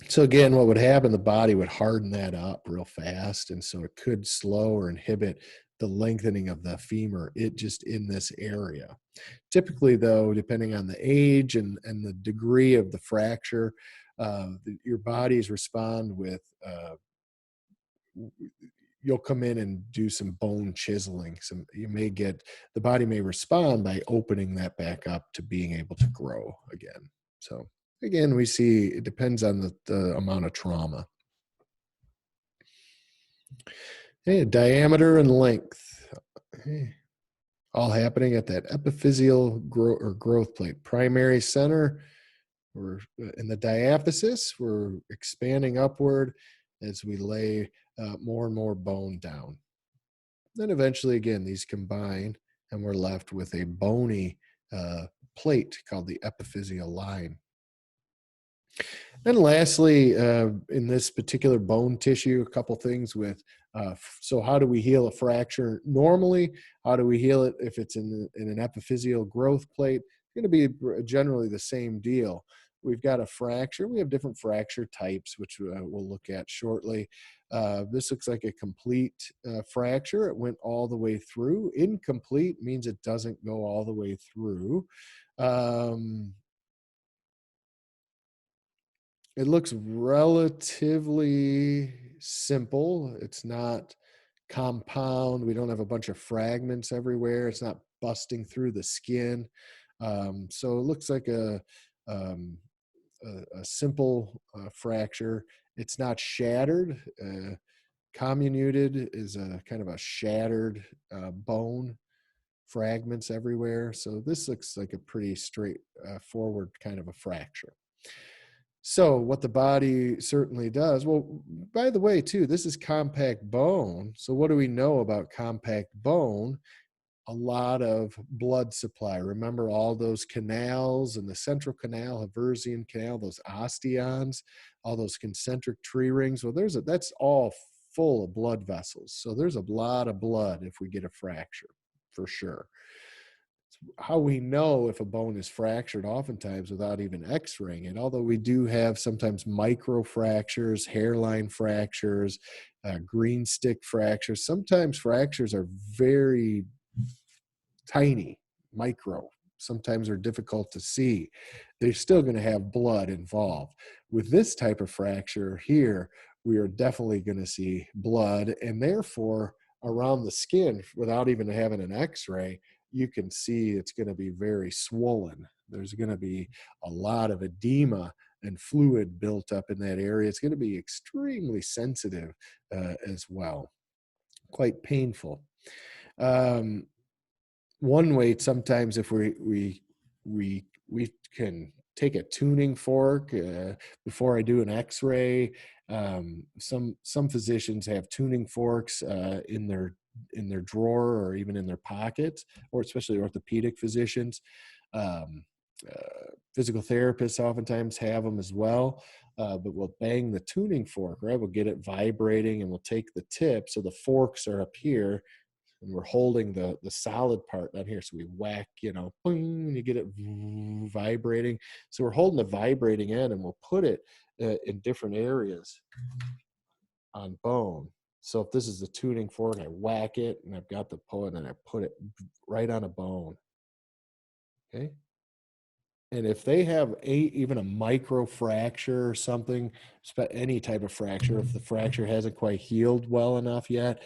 So again, what would happen, the body would harden that up real fast, and so it could slow or inhibit the lengthening of the femur, just in this area. Typically, though, depending on the age and the degree of the fracture, your bodies respond with, you'll come in and do some bone chiseling. The body may respond by opening that back up to being able to grow again. So again, we see it depends on the amount of trauma. Hey, diameter and length. Hey, all happening at that epiphyseal growth plate. Primary center, we're in the diaphysis, we're expanding upward as we lay more and more bone down. Then eventually, again, these combine, and we're left with a bony plate called the epiphyseal line. And lastly, in this particular bone tissue, a couple things with, so how do we heal a fracture normally? How do we heal it if it's in an epiphyseal growth plate? It's going to be generally the same deal. We've got a fracture. We have different fracture types, which we'll look at shortly. This looks like a complete fracture. It went all the way through. Incomplete means it doesn't go all the way through. It looks relatively simple. It's not compound. We don't have a bunch of fragments everywhere. It's not busting through the skin. So it looks like a simple fracture. It's not shattered. Comminuted is a kind of a shattered bone, fragments everywhere. So this looks like a pretty straightforward kind of a fracture. So what the body certainly does, well, by the way, too, this is compact bone. So what do we know about compact bone? A lot of blood supply. Remember all those canals in the central canal, Haversian canal, those osteons, all those concentric tree rings. Well, that's all full of blood vessels. So there's a lot of blood if we get a fracture, for sure. How we know if a bone is fractured oftentimes without even x-raying it, although we do have sometimes micro fractures, hairline fractures, green stick fractures. Sometimes fractures are very tiny, micro. Sometimes they're difficult to see. They're still going to have blood involved. With this type of fracture here, we are definitely going to see blood, and therefore around the skin, without even having an x-ray, you can see it's going to be very swollen. There's going to be a lot of edema and fluid built up in that area. It's going to be extremely sensitive as well, quite painful. Um, One way sometimes, if we can take a tuning fork before I do an X-ray. Some physicians have tuning forks in their drawer or even in their pockets, or especially orthopedic physicians. Um, Physical therapists oftentimes have them as well. But we'll bang the tuning fork, right? We'll get it vibrating, and we'll take the tip. So the forks are up here, and we're holding the solid part down here. So we whack, boing, and you get it vibrating. So we're holding the vibrating end, and we'll put it in different areas on bone. So if this is the tuning fork, I whack it, and I've got the point, and I put it right on a bone. Okay. And if they have even a micro fracture or something, any type of fracture, if the fracture hasn't quite healed well enough yet,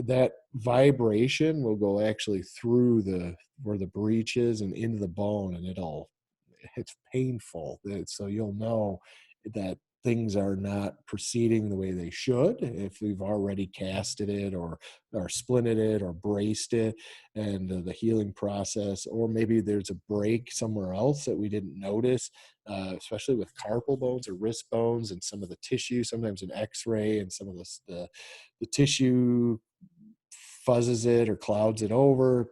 that vibration will go actually through where the breach is and into the bone, and it's painful. So you'll know that things are not proceeding the way they should if we've already casted it or splinted it or braced it, and the healing process, or maybe there's a break somewhere else that we didn't notice, especially with carpal bones or wrist bones and some of the tissue, sometimes an x-ray and some of the tissue fuzzes it or clouds it over.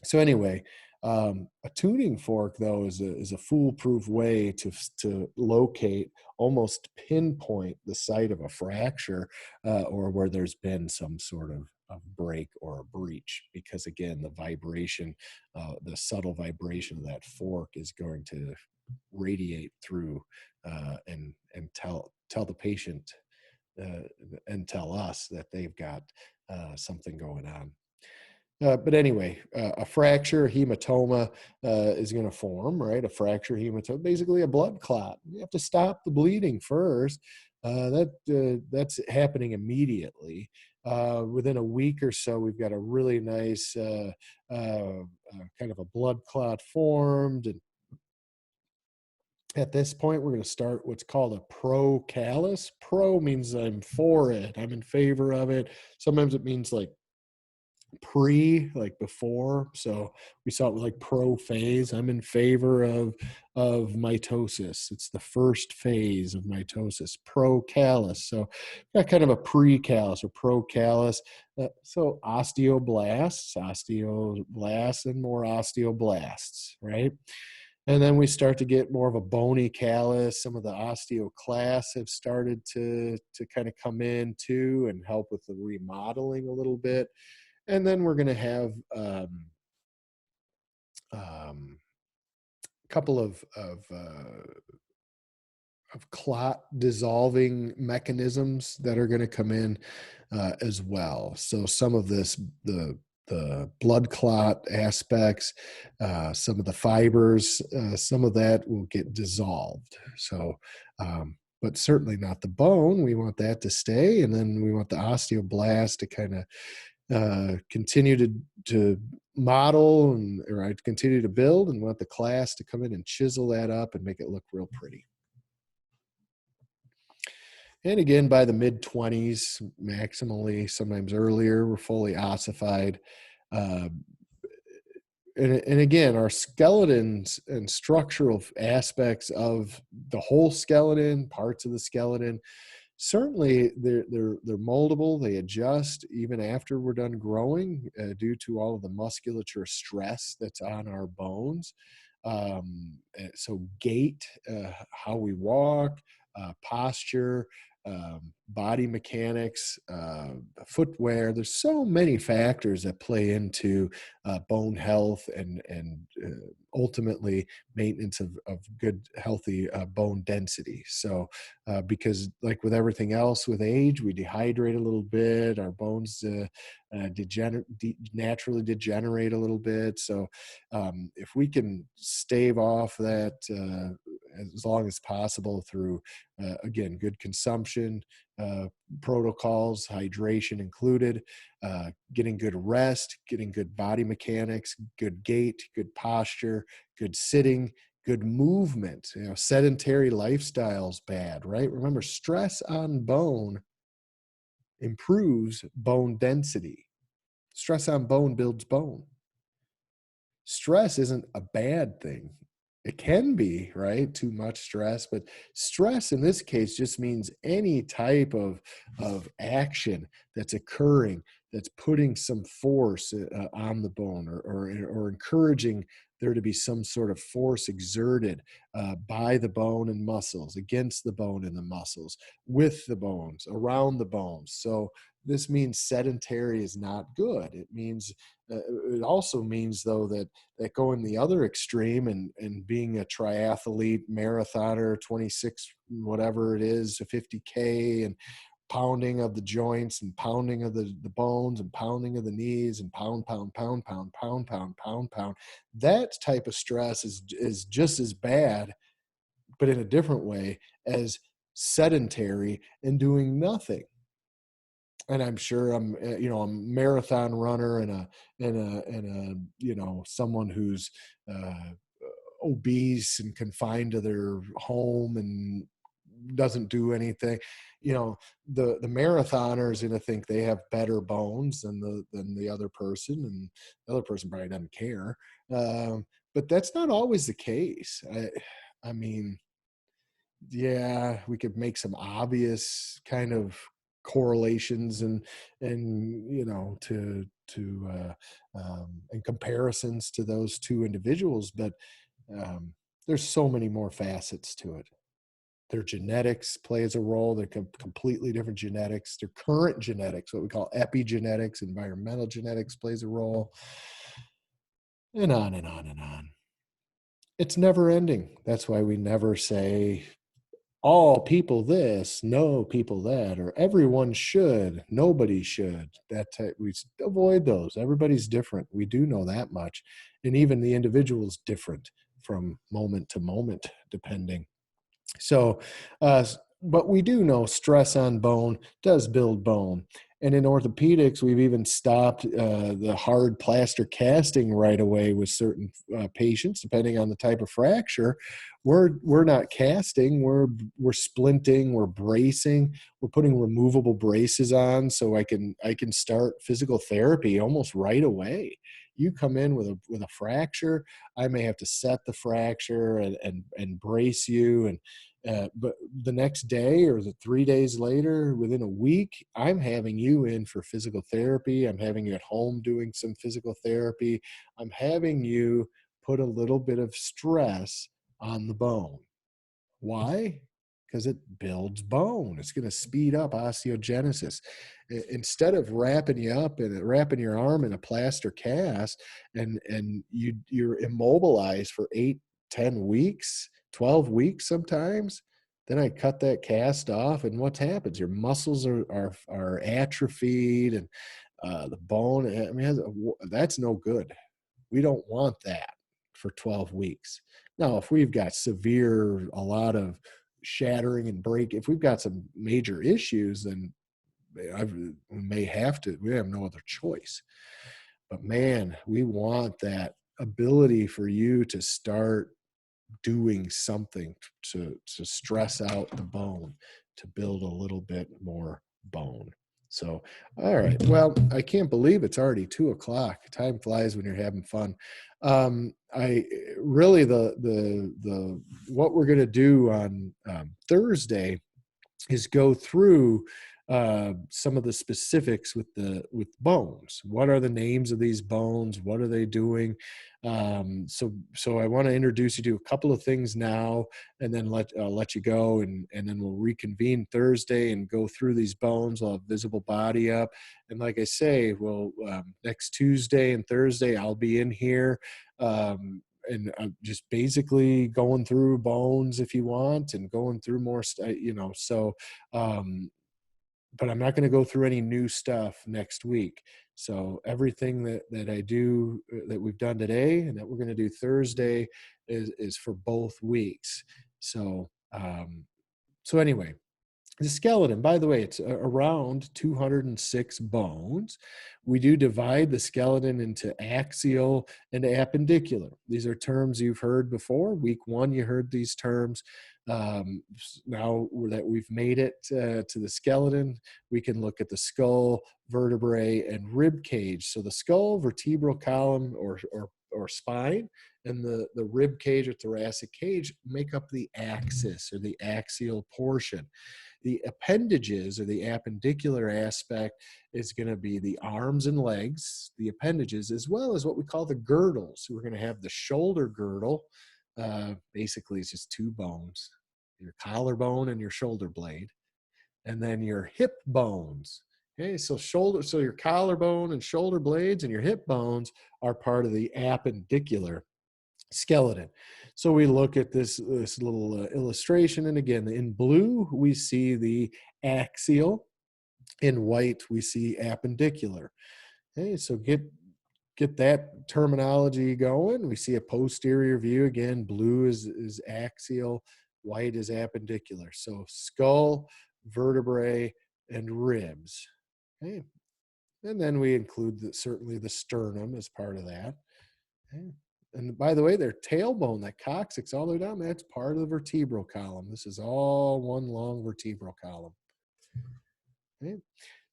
So anyway, a tuning fork though is a foolproof way to locate, almost pinpoint the site of a fracture or where there's been some sort of break or a breach, because again, the vibration, the subtle vibration of that fork is going to radiate through and tell the patient and tell us that they've got something going on. But anyway, a fracture, hematoma is going to form, right? A fracture, hematoma, basically a blood clot. You have to stop the bleeding first. That's happening immediately. Within a week or so, we've got a really nice kind of a blood clot formed. And at this point, we're going to start what's called a pro-callus. Pro means I'm for it. I'm in favor of it. Sometimes it means like like before. So we saw it with like pro-phase. I'm in favor of mitosis. It's the first phase of mitosis. Pro-callus. So got kind of a pre-callus or pro-callus. So osteoblasts, and more osteoblasts, right? And then we start to get more of a bony callus. Some of the osteoclasts have started to kind of come in too and help with the remodeling a little bit. And then we're going to have a couple of clot dissolving mechanisms that are going to come in as well. So some of the blood clot aspects, some of the fibers, some of that will get dissolved. So, but certainly not the bone. We want that to stay, and then we want the osteoblast to kind of continue to model or continue to build, and want the class to come in and chisel that up and make it look real pretty. And again, by the mid-20s, maximally, sometimes earlier, we're fully ossified. Uh, and again, our skeletons and structural aspects of the whole skeleton, parts of the skeleton, certainly they're moldable. They adjust even after we're done growing due to all of the musculature stress that's on our bones. So gait, how we walk, posture, body mechanics, footwear. There's so many factors that play into bone health and ultimately maintenance of good, healthy bone density. So because like with everything else with age, we dehydrate a little bit, our bones naturally degenerate a little bit. So if we can stave off that as long as possible through, again, good consumption protocols, hydration included, getting good rest, getting good body mechanics, good gait, good posture, good sitting, good movement. Sedentary lifestyle's bad, right? Remember, stress on bone improves bone density. Stress on bone builds bone. Stress isn't a bad thing. It can be, right? Too much stress, but stress in this case just means any type of action that's occurring that's putting some force on the bone, or encouraging there to be some sort of force exerted by the bone and muscles, against the bone and the muscles, with the bones, around the bones. So this means sedentary is not good. It also means, though, that going the other extreme, and being a triathlete, marathoner, 26 whatever it is, a 50K, and pounding of the joints, and pounding of the bones, and pounding of the knees, and pound. That type of stress is just as bad, but in a different way, as sedentary and doing nothing. And I'm sure I'm a marathon runner, and someone who's uh, obese and confined to their home and doesn't do anything. The marathoner is going to think they have better bones than the other person, and the other person probably doesn't care. But that's not always the case. I mean, yeah, we could make some obvious kind of correlations, and and comparisons to those two individuals, but there's so many more facets to it. Their genetics plays a role. They're completely different genetics. Their current genetics, what we call epigenetics, environmental genetics, plays a role, and on and on and on. It's never ending. That's why we never say all people this, no people that, or everyone should, nobody should. That type, we avoid those. Everybody's different. We do know that much. And even the individual is different from moment to moment, depending. So, but we do know stress on bone does build bone. And in orthopedics, we've even stopped the hard plaster casting right away with certain patients, depending on the type of fracture. We're not casting. We're splinting. We're bracing. We're putting removable braces on, so I can start physical therapy almost right away. You come in with a fracture, I may have to set the fracture and brace you, but the next day or the 3 days later, within a week, I'm having you in for physical therapy. I'm having you at home doing some physical therapy. I'm having you put a little bit of stress on the bone. Why? Because it builds bone. It's going to speed up osteogenesis. Instead of wrapping you up and wrapping your arm in a plaster cast, and you're immobilized for 8, 10 weeks, 12 weeks sometimes, then I cut that cast off, and what happens? Your muscles are atrophied, and the bone. I mean, that's no good. We don't want that for 12 weeks. Now, if we've got a lot of shattering and break, if we've got some major issues, then we have no other choice. But man, we want that ability for you to start doing something to stress out the bone, to build a little bit more bone. So, all right. Well, I can't believe it's already 2 o'clock. Time flies when you're having fun. I really the what we're going to do on Thursday is go through some of the specifics with bones. What are the names of these bones? What are they doing? So I want to introduce you to a couple of things now, and then let you go, and then we'll reconvene Thursday and go through these bones. I'll have visible body up, and like I say, next Tuesday and Thursday I'll be in here. And I'm just basically going through bones if you want, and going through more so but I'm not going to go through any new stuff next week. So everything that I do, that we've done today and that we're going to do Thursday, is for both weeks. So anyway, The skeleton, by the way, it's around 206 bones. We do divide the skeleton into axial and appendicular. These are terms you've heard before. Week one, you heard these terms. Now that we've made it to the skeleton, we can look at the skull, vertebrae, and rib cage. So the skull, vertebral column, or spine, and the rib cage or thoracic cage make up the axis or the axial portion. The appendages or the appendicular aspect is going to be the arms and legs, the appendages, as well as what we call the girdles. So we're going to have the shoulder girdle. Basically, it's just two bones, your collarbone and your shoulder blade, and then your hip bones. Okay, so your collarbone and shoulder blades and your hip bones are part of the appendicular skeleton. So we look at this little illustration, and again, in blue we see the axial, in white we see appendicular. Okay, so get that terminology going. We see a posterior view. Again, blue is axial, white is appendicular. So skull, vertebrae, and ribs. Okay, and then we include certainly the sternum as part of that. Okay. And by the way, their tailbone, that coccyx all the way down, that's part of the vertebral column. This is all one long vertebral column. Okay.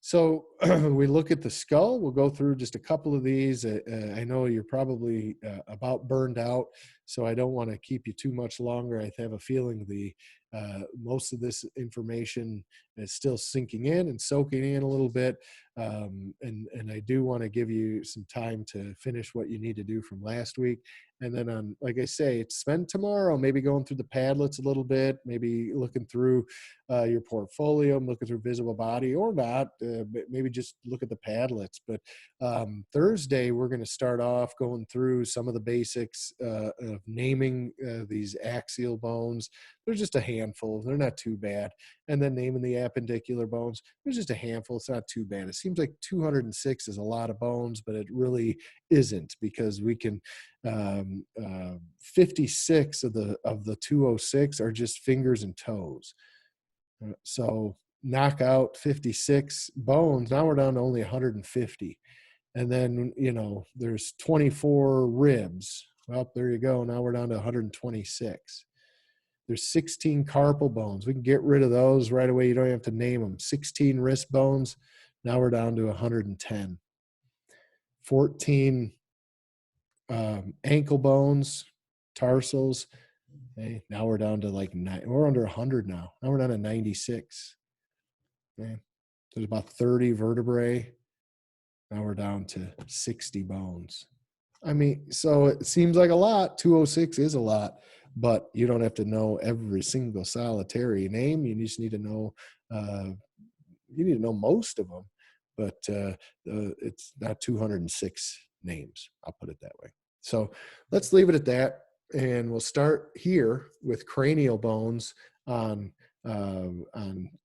So we look at the skull. We'll go through just a couple of these. I know you're probably about burned out, so I don't want to keep you too much longer. I have a feeling most of this information is still sinking in and soaking in a little bit, and I do want to give you some time to finish what you need to do from last week. And then like I say, spend tomorrow maybe going through the Padlets a little bit, maybe looking through your portfolio, looking through visible body or not, maybe just look at the Padlets. But Thursday, we're going to start off going through some of the basics of naming these axial bones. There's just a handful. They're not too bad. And then naming the appendicular bones. There's just a handful. It's not too bad. It seems like 206 is a lot of bones, but it really isn't, because we can 56 of the 206 are just fingers and toes. So knock out 56 bones. Now we're down to only 150. And then, there's 24 ribs. Well, there you go. Now we're down to 126. There's 16 carpal bones. We can get rid of those right away. You don't have to name them. 16 wrist bones. Now we're down to 110. 14 ankle bones, tarsals. Okay, now we're down to like 9. We're under 100 now. Now we're down to 96. Okay, there's about 30 vertebrae. Now we're down to 60 bones. I mean, so it seems like a lot. 206 is a lot, but you don't have to know every single solitary name. You just need to know. You need to know most of them, but it's not 206 names. I'll put it that way. So let's leave it at that, and we'll start here with cranial bones on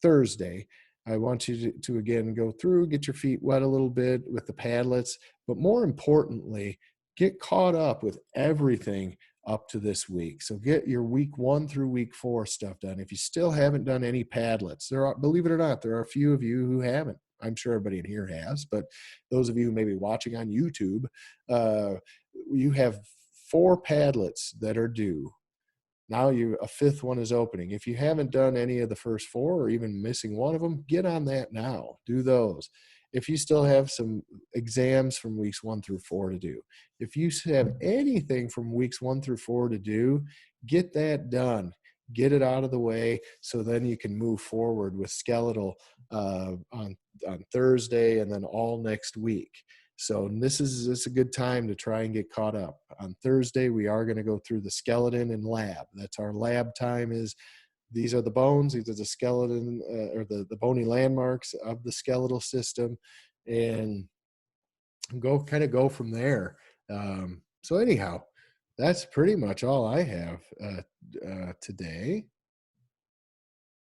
Thursday. I want you to again go through, get your feet wet a little bit with the Padlets, but more importantly, get caught up with everything up to this week. So get your week 1 through week 4 stuff done. If you still haven't done any Padlets, believe it or not, there are a few of you who haven't. I'm sure everybody in here has, but those of you who may be watching on YouTube, you have 4 Padlets that are due. Now a 5th one is opening. If you haven't done any of the first 4 or even missing one of them, get on that now. Do those. If you still have some exams from weeks 1 through 4 to do, if you have anything from weeks 1 through 4 to do, get that done. Get it out of the way, so then you can move forward with Skeletal on Thursday and then all next week. So this is a good time to try and get caught up. On Thursday, we are going to go through the skeleton and lab. That's our lab time. These are the bones. These are the skeleton or the bony landmarks of the skeletal system, and go from there. So anyhow, that's pretty much all I have today.